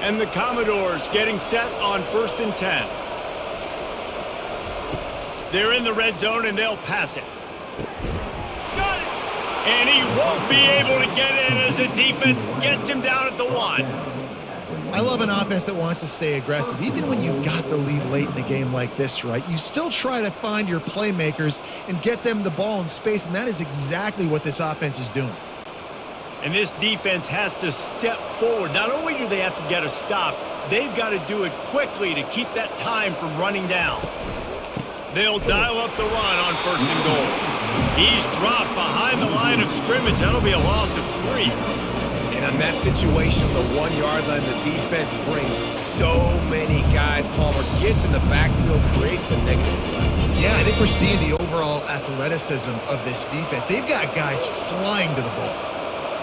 And the Commodores getting set on 1st and 10. They're in the red zone, and they'll pass it. Got it! And he won't be able to get in as the defense gets him down at the 1. I love an offense that wants to stay aggressive. Even when you've got the lead late in a game like this, right, you still try to find your playmakers and get them the ball in space, and that is exactly what this offense is doing. And this defense has to step forward. Not only do they have to get a stop, they've got to do it quickly to keep that time from running down. They'll dial up the run on 1st and goal. He's dropped behind the line of scrimmage. That'll be a loss of 3. And in that situation, the 1-yard line, the defense brings so many guys. Palmer gets in the backfield, creates the negative play. Yeah, I think we're seeing the overall athleticism of this defense. They've got guys flying to the ball.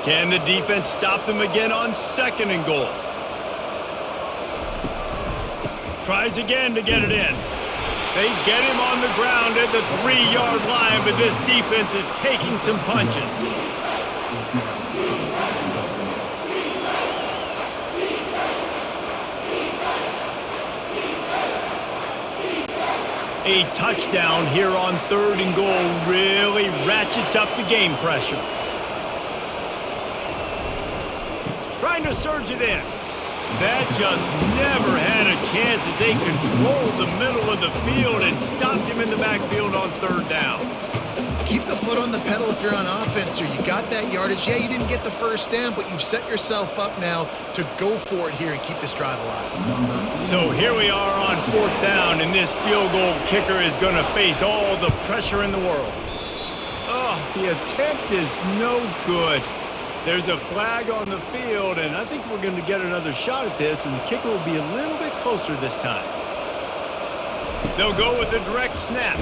Can the defense stop them again on 2nd and goal? Tries again to get it in. They get him on the ground at the 3-yard line, but this defense is taking some punches. A touchdown here on 3rd and goal really ratchets up the game pressure. trying to surge it in. That just never had a chance as they controlled the middle of the field and stopped him in the backfield on third down. Keep the foot on the pedal if you're on offense here. You got that yardage. Yeah, you didn't get the first down, but you've set yourself up now to go for it here and keep this drive alive. So here we are on fourth down, and this field goal kicker is going to face all the pressure in the world. Oh, the attempt is no good. There's a flag on the field, and I think we're going to get another shot at this, and the kicker will be a little bit closer this time. They'll go with a direct snap.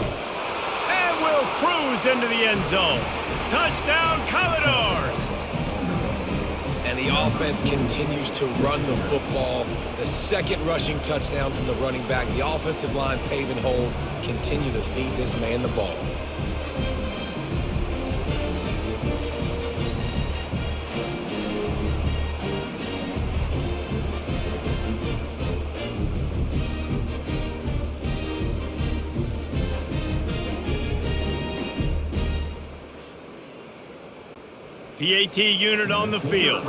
And will cruise into the end zone. Touchdown, Commodores! And the offense continues to run the football. The second rushing touchdown from the running back. The offensive line paving holes continue to feed this man the ball. PAT unit on the field.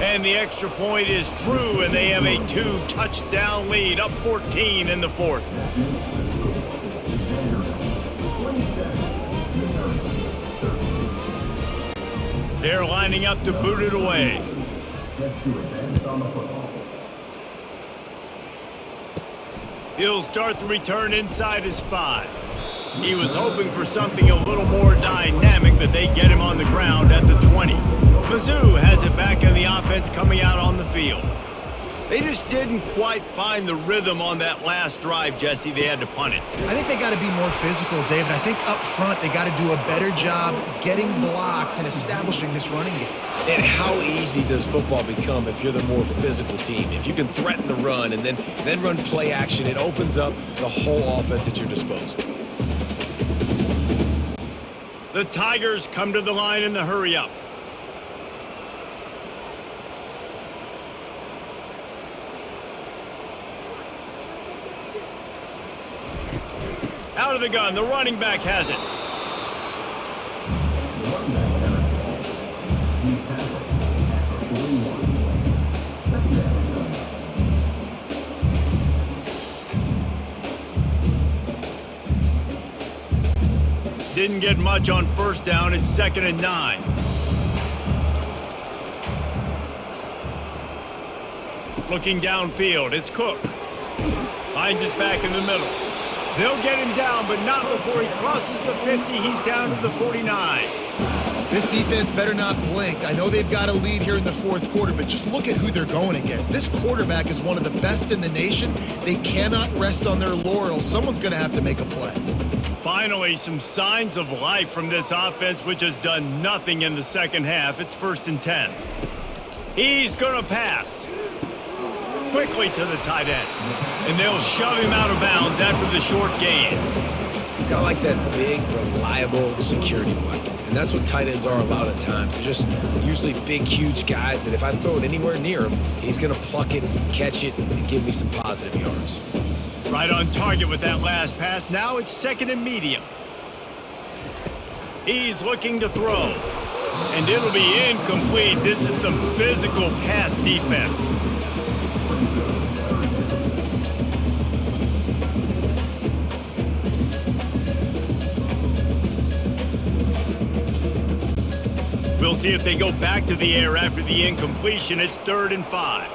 And the extra point is true, and they have a 2-touchdown lead, up 14 in the fourth. They're lining up to boot it away. He'll start the return inside his 5. He was hoping for something a little more dynamic, but they get him on the ground at the 20. Mizzou has it back in the offense coming out on the field. They just didn't quite find the rhythm on that last drive, Jesse. They had to punt it. I think they got to be more physical, David. I think up front they got to do a better job getting blocks and establishing this running game. And how easy does football become if you're the more physical team? If you can threaten the run and then run play action, it opens up the whole offense at your disposal. The Tigers come to the line in the hurry-up. Out of the gun, the running back has it. Didn't get much on first down. It's 2nd and 9. Looking downfield, it's Cook. Finds his back in the middle. They'll get him down, but not before he crosses the 50. He's down to the 49. This defense better not blink. I know they've got a lead here in the fourth quarter, but just look at who they're going against. This quarterback is one of the best in the nation. They cannot rest on their laurels. Someone's going to have to make a play. Finally, some signs of life from this offense, which has done nothing in the second half. It's 1st and 10. He's going to pass. Quickly to the tight end. And they'll shove him out of bounds after the short gain. Kind of like that big, reliable security blanket. And that's what tight ends are a lot of times. They're just usually big, huge guys that if I throw it anywhere near him, he's going to pluck it, catch it, and give me some positive yards. Right on target with that last pass. Now it's 2nd and medium. He's looking to throw. And it'll be incomplete. This is some physical pass defense. We'll see if they go back to the air after the incompletion. It's 3rd and 5.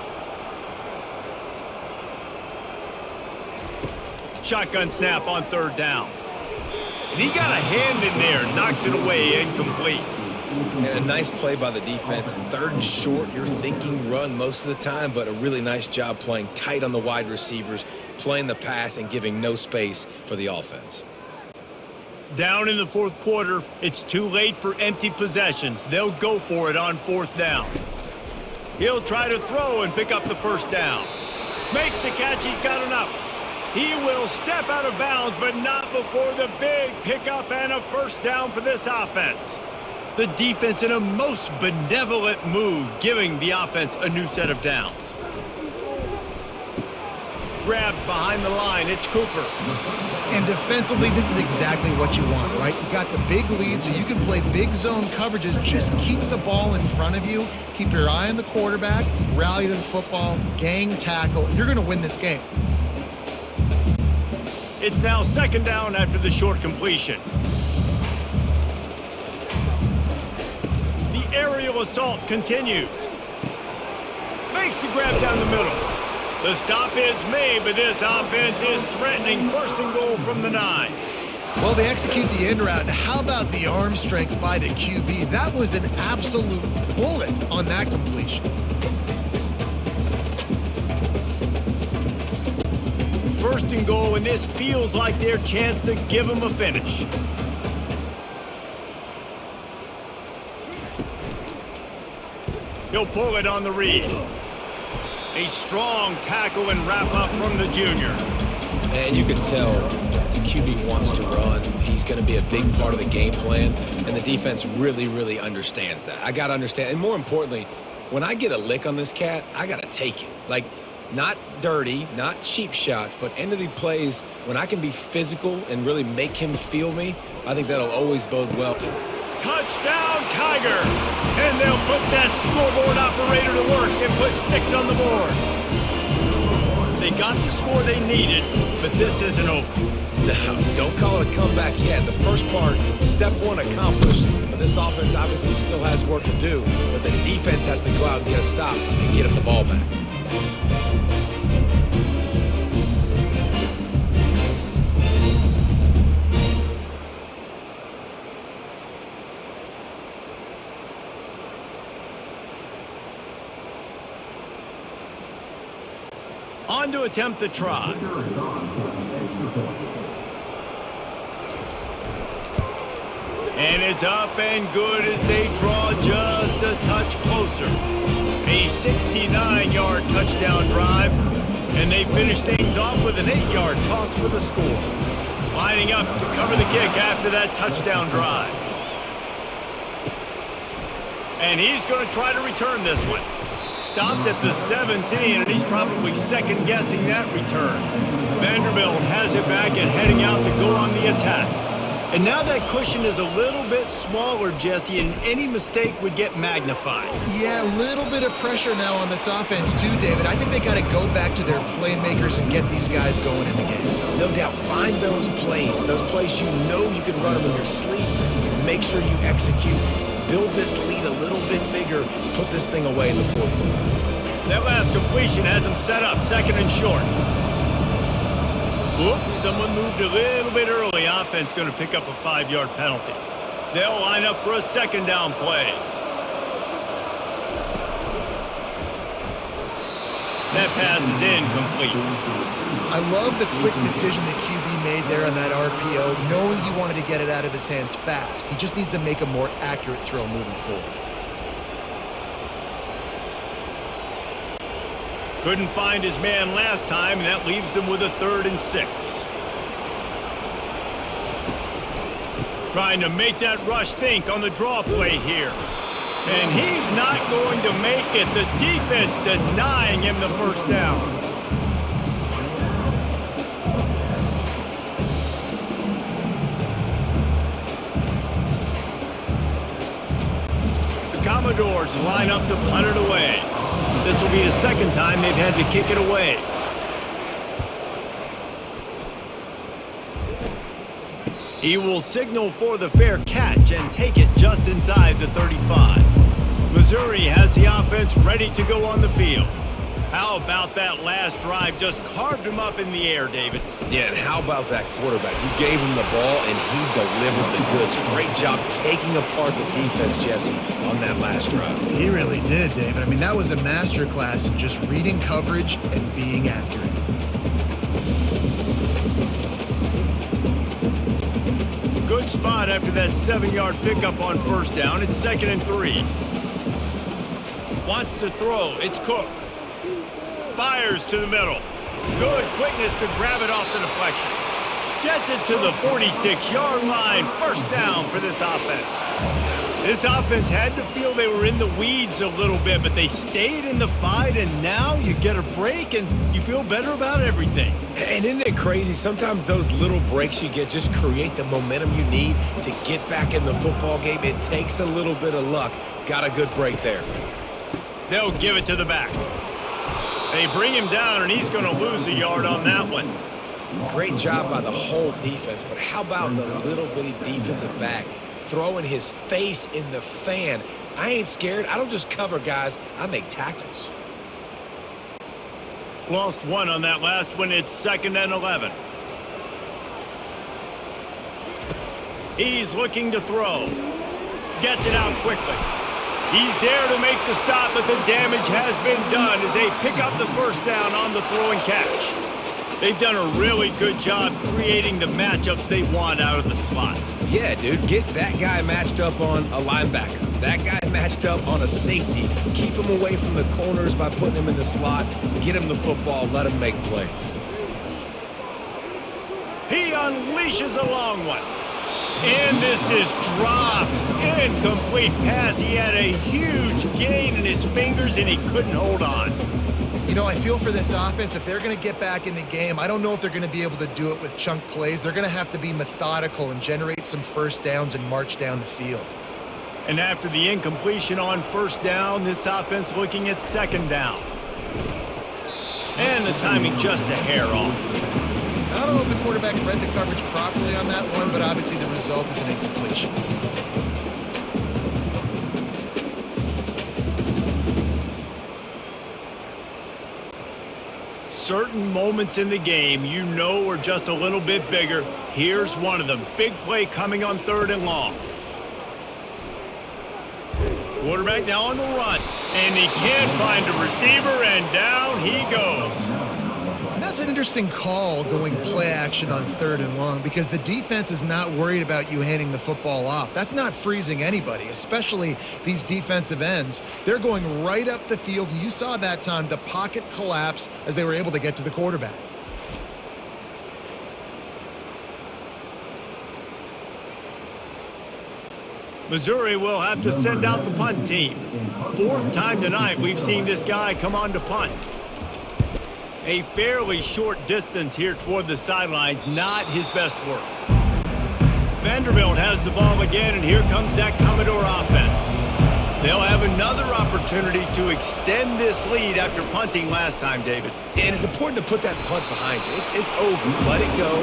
Shotgun snap on 3rd down. And he got a hand in there, knocks it away, incomplete. And a nice play by the defense. 3rd and short, you're thinking run most of the time, but a really nice job playing tight on the wide receivers, playing the pass and giving no space for the offense. Down in the fourth quarter, it's too late for empty possessions. They'll go for it on 4th down. He'll try to throw and pick up the 1st down. Makes the catch, he's got enough. He will step out of bounds, but not before the big pickup and a 1st down for this offense. The defense in a most benevolent move, giving the offense a new set of downs. grabbed behind the line. It's Cooper. And defensively, this is exactly what you want, right? You got the big lead, so you can play big zone coverages. Just keep the ball in front of you. Keep your eye on the quarterback. Rally to the football. Gang tackle. And you're going to win this game. It's now second down after the short completion. The aerial assault continues. Makes the grab down the middle. The stop is made, but this offense is threatening first and goal from the 9. Well, they execute the end route. How about the arm strength by the QB? That was an absolute bullet on that completion. First and goal, and this feels like their chance to give them a finish. He'll pull it on the read. A strong tackle and wrap up from the junior. And you can tell the QB wants to run. He's going to be a big part of the game plan, and the defense really, really understands that. I got to understand, and more importantly, when I get a lick on this cat, I got to take it. Like, not dirty, not cheap shots, but end of the plays, when I can be physical and really make him feel me, I think that'll always bode well. Touchdown, Tigers! And they'll put that scoreboard operator to work and put 6 on the board. They got the score they needed, but this isn't over. No, don't call it a comeback yet. The first part, step 1 accomplished. But this offense obviously still has work to do, but the defense has to go out and get a stop and get him the ball back. On to attempt the try. And it's up and good as they draw just a touch closer. A 69-yard touchdown drive, and they finish things off with an 8-yard toss for the score. Lining up to cover the kick after that touchdown drive. And he's going to try to return this one. Stopped at the 17, and he's probably second-guessing that return. Vanderbilt has it back and heading out to go on the attack. And now that cushion is a little bit smaller, Jesse, and any mistake would get magnified. Yeah, a little bit of pressure now on this offense too, David. I think they got to go back to their playmakers and get these guys going in the game. No doubt, find those plays you know you can run them in your sleep, and make sure you execute. Build this lead a little bit bigger, put this thing away in the fourth quarter. That last completion has him set up second and short. Oops, someone moved a little bit early. Offense going to pick up a 5-yard penalty. They'll line up for a second down play. That pass is incomplete. I love the quick decision the QB made there on that RPO, knowing he wanted to get it out of his hands fast. He just needs to make a more accurate throw moving forward. Couldn't find his man last time, and that leaves him with a 3rd and 6. Trying to make that rush think on the draw play here. And he's not going to make it. The defense denying him the first down. The Commodores line up to punt it away. This will be the second time they've had to kick it away. He will signal for the fair catch and take it just inside the 35. Missouri has the offense ready to go on the field. How about that last drive? Just carved him up in the air, David. Yeah, and how about that quarterback? You gave him the ball, and he delivered the goods. Great job taking apart the defense, Jesse, on that last drive. He really did, David. I mean, that was a masterclass in just reading coverage and being accurate. Good spot after that 7-yard pickup on first down. It's 2nd and 3. Wants to throw. It's Cook. Fires to the middle. Good quickness to grab it off the deflection. Gets it to the 46-yard line. First down for this offense. This offense had to feel they were in the weeds a little bit, but they stayed in the fight, and now you get a break and you feel better about everything. And isn't it crazy? Sometimes those little breaks you get just create the momentum you need to get back in the football game. It takes a little bit of luck. Got a good break there. They'll give it to the back. They bring him down, and he's going to lose a yard on that one. Great job by the whole defense, but how about the little bitty defensive back throwing his face in the fan? I ain't scared. I don't just cover guys. I make tackles. Lost one on that last one. It's 2nd and 11. He's looking to throw. Gets it out quickly. He's there to make the stop, but the damage has been done as they pick up the first down on the throw and catch. They've done a really good job creating the matchups they want out of the slot. Yeah, dude, get that guy matched up on a linebacker. That guy matched up on a safety. Keep him away from the corners by putting him in the slot. Get him the football. Let him make plays. He unleashes a long one. And this is dropped. Incomplete pass. He had a huge gain in his fingers, and he couldn't hold on. You know, I feel for this offense, if they're going to get back in the game, I don't know if they're going to be able to do it with chunk plays. They're going to have to be methodical and generate some first downs and march down the field. And after the incompletion on first down, this offense looking at 2nd down. And the timing just a hair off. I don't know if the quarterback read the coverage properly on that one, but obviously the result is an incompletion. Certain moments in the game you know are just a little bit bigger. Here's one of them. Big play coming on 3rd and long. Quarterback now on the run. And he can't find a receiver, and down he goes. That's an interesting call going play action on 3rd and long because the defense is not worried about you handing the football off. That's not freezing anybody, especially these defensive ends. They're going right up the field, and you saw that time the pocket collapse as they were able to get to the quarterback. Missouri will have to send out the punt team. 4th time tonight we've seen this guy come on to punt. A fairly short distance here toward the sidelines, not his best work. Vanderbilt has the ball again, and here comes that Commodore offense. They'll have another opportunity to extend this lead after punting last time, David. And it's important to put that punt behind you. It's over. Let it go.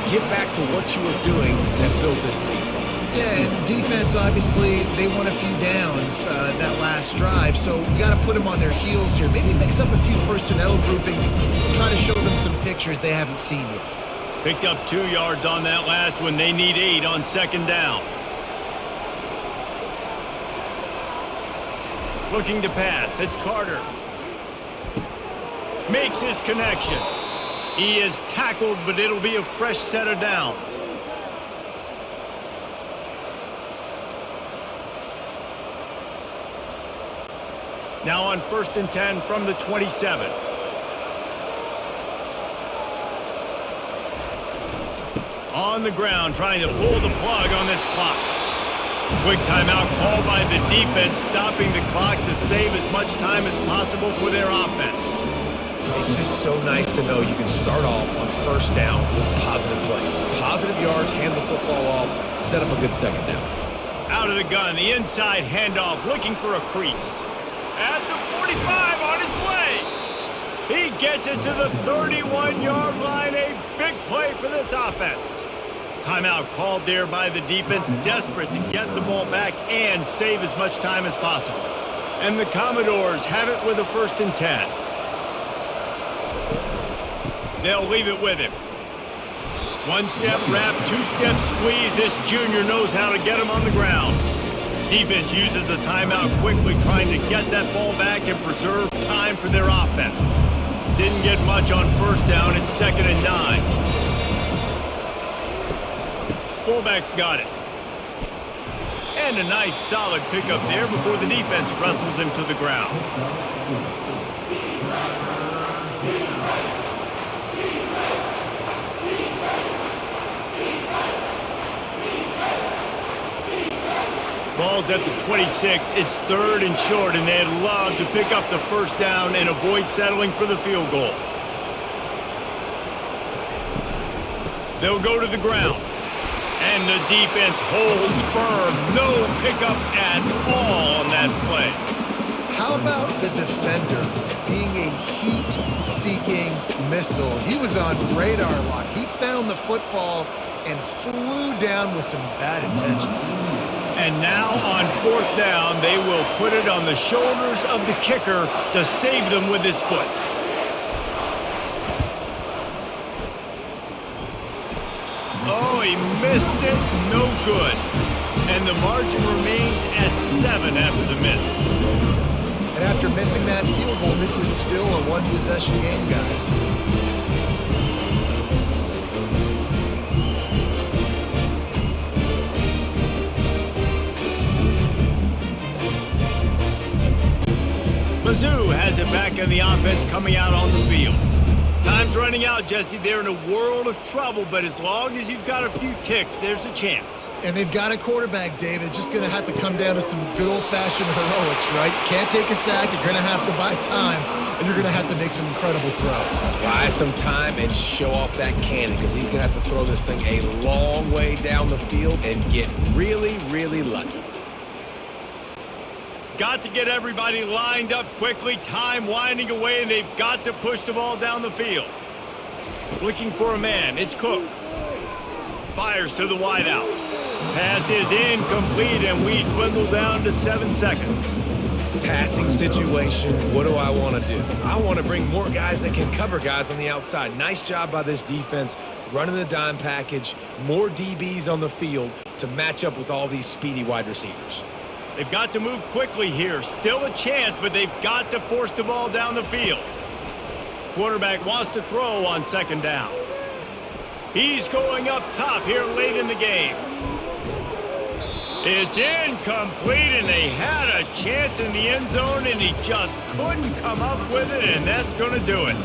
Get back to what you were doing that built this lead. Yeah, and defense, obviously, they won a few downs that last drive, so we got to put them on their heels here. Maybe mix up a few personnel groupings, try to show them some pictures they haven't seen yet. Picked up 2 yards on that last one. They need 8 on 2nd down. Looking to pass. It's Carter. Makes his connection. He is tackled, but it'll be a fresh set of downs. Now on 1st and 10 from the 27. On the ground, trying to pull the plug on this clock. Quick timeout called by the defense, stopping the clock to save as much time as possible for their offense. It's just so nice to know you can start off on 1st down with positive plays. Positive yards, hand the football off, set up a good 2nd down. Out of the gun, the inside handoff, looking for a crease. At the 45, on his way. He gets it to the 31-yard line. A big play for this offense. Timeout called there by the defense, desperate to get the ball back and save as much time as possible. And the Commodores have it with a 1st and 10. They'll leave it with him. 1-step wrap, 2-step squeeze. This junior knows how to get him on the ground. Defense uses a timeout quickly, trying to get that ball back and preserve time for their offense. Didn't get much on 1st down. It's 2nd and 9. Fullback's got it. And a nice solid pickup there before the defense wrestles him to the ground. Ball trails at the 26. It's 3rd and short, and they'd love to pick up the first down and avoid settling for the field goal. They'll go to the ground. And the defense holds firm. No pickup at all on that play. How about the defender being a heat-seeking missile? He was on radar lock. He found the football and flew down with some bad intentions. And now on 4th down, they will put it on the shoulders of the kicker to save them with his foot. Oh, he missed it. No good. And the margin remains at 7 after the miss. And after missing that field goal, this is still a one-possession game, guys. Mizzou has it back in the offense coming out on the field. Time's running out, Jesse. They're in a world of trouble, but as long as you've got a few ticks, there's a chance. And they've got a quarterback, David. Just going to have to come down to some good old-fashioned heroics, right? You can't take a sack. You're going to have to buy time, and you're going to have to make some incredible throws. Buy some time and show off that cannon, because he's going to have to throw this thing a long way down the field and get really, really lucky. Got to get everybody lined up quickly. Time winding away, and they've got to push the ball down the field. Looking for a man. It's Cook. Fires to the wideout. Pass is incomplete, and we dwindle down to 7 seconds. Passing situation, what do I want to do? I want to bring more guys that can cover guys on the outside. Nice job by this defense, running the dime package, more DBs on the field to match up with all these speedy wide receivers. They've got to move quickly here. Still a chance, but they've got to force the ball down the field. Quarterback wants to throw on 2nd down. He's going up top here late in the game. It's incomplete, and they had a chance in the end zone, and he just couldn't come up with it, and that's going to do it.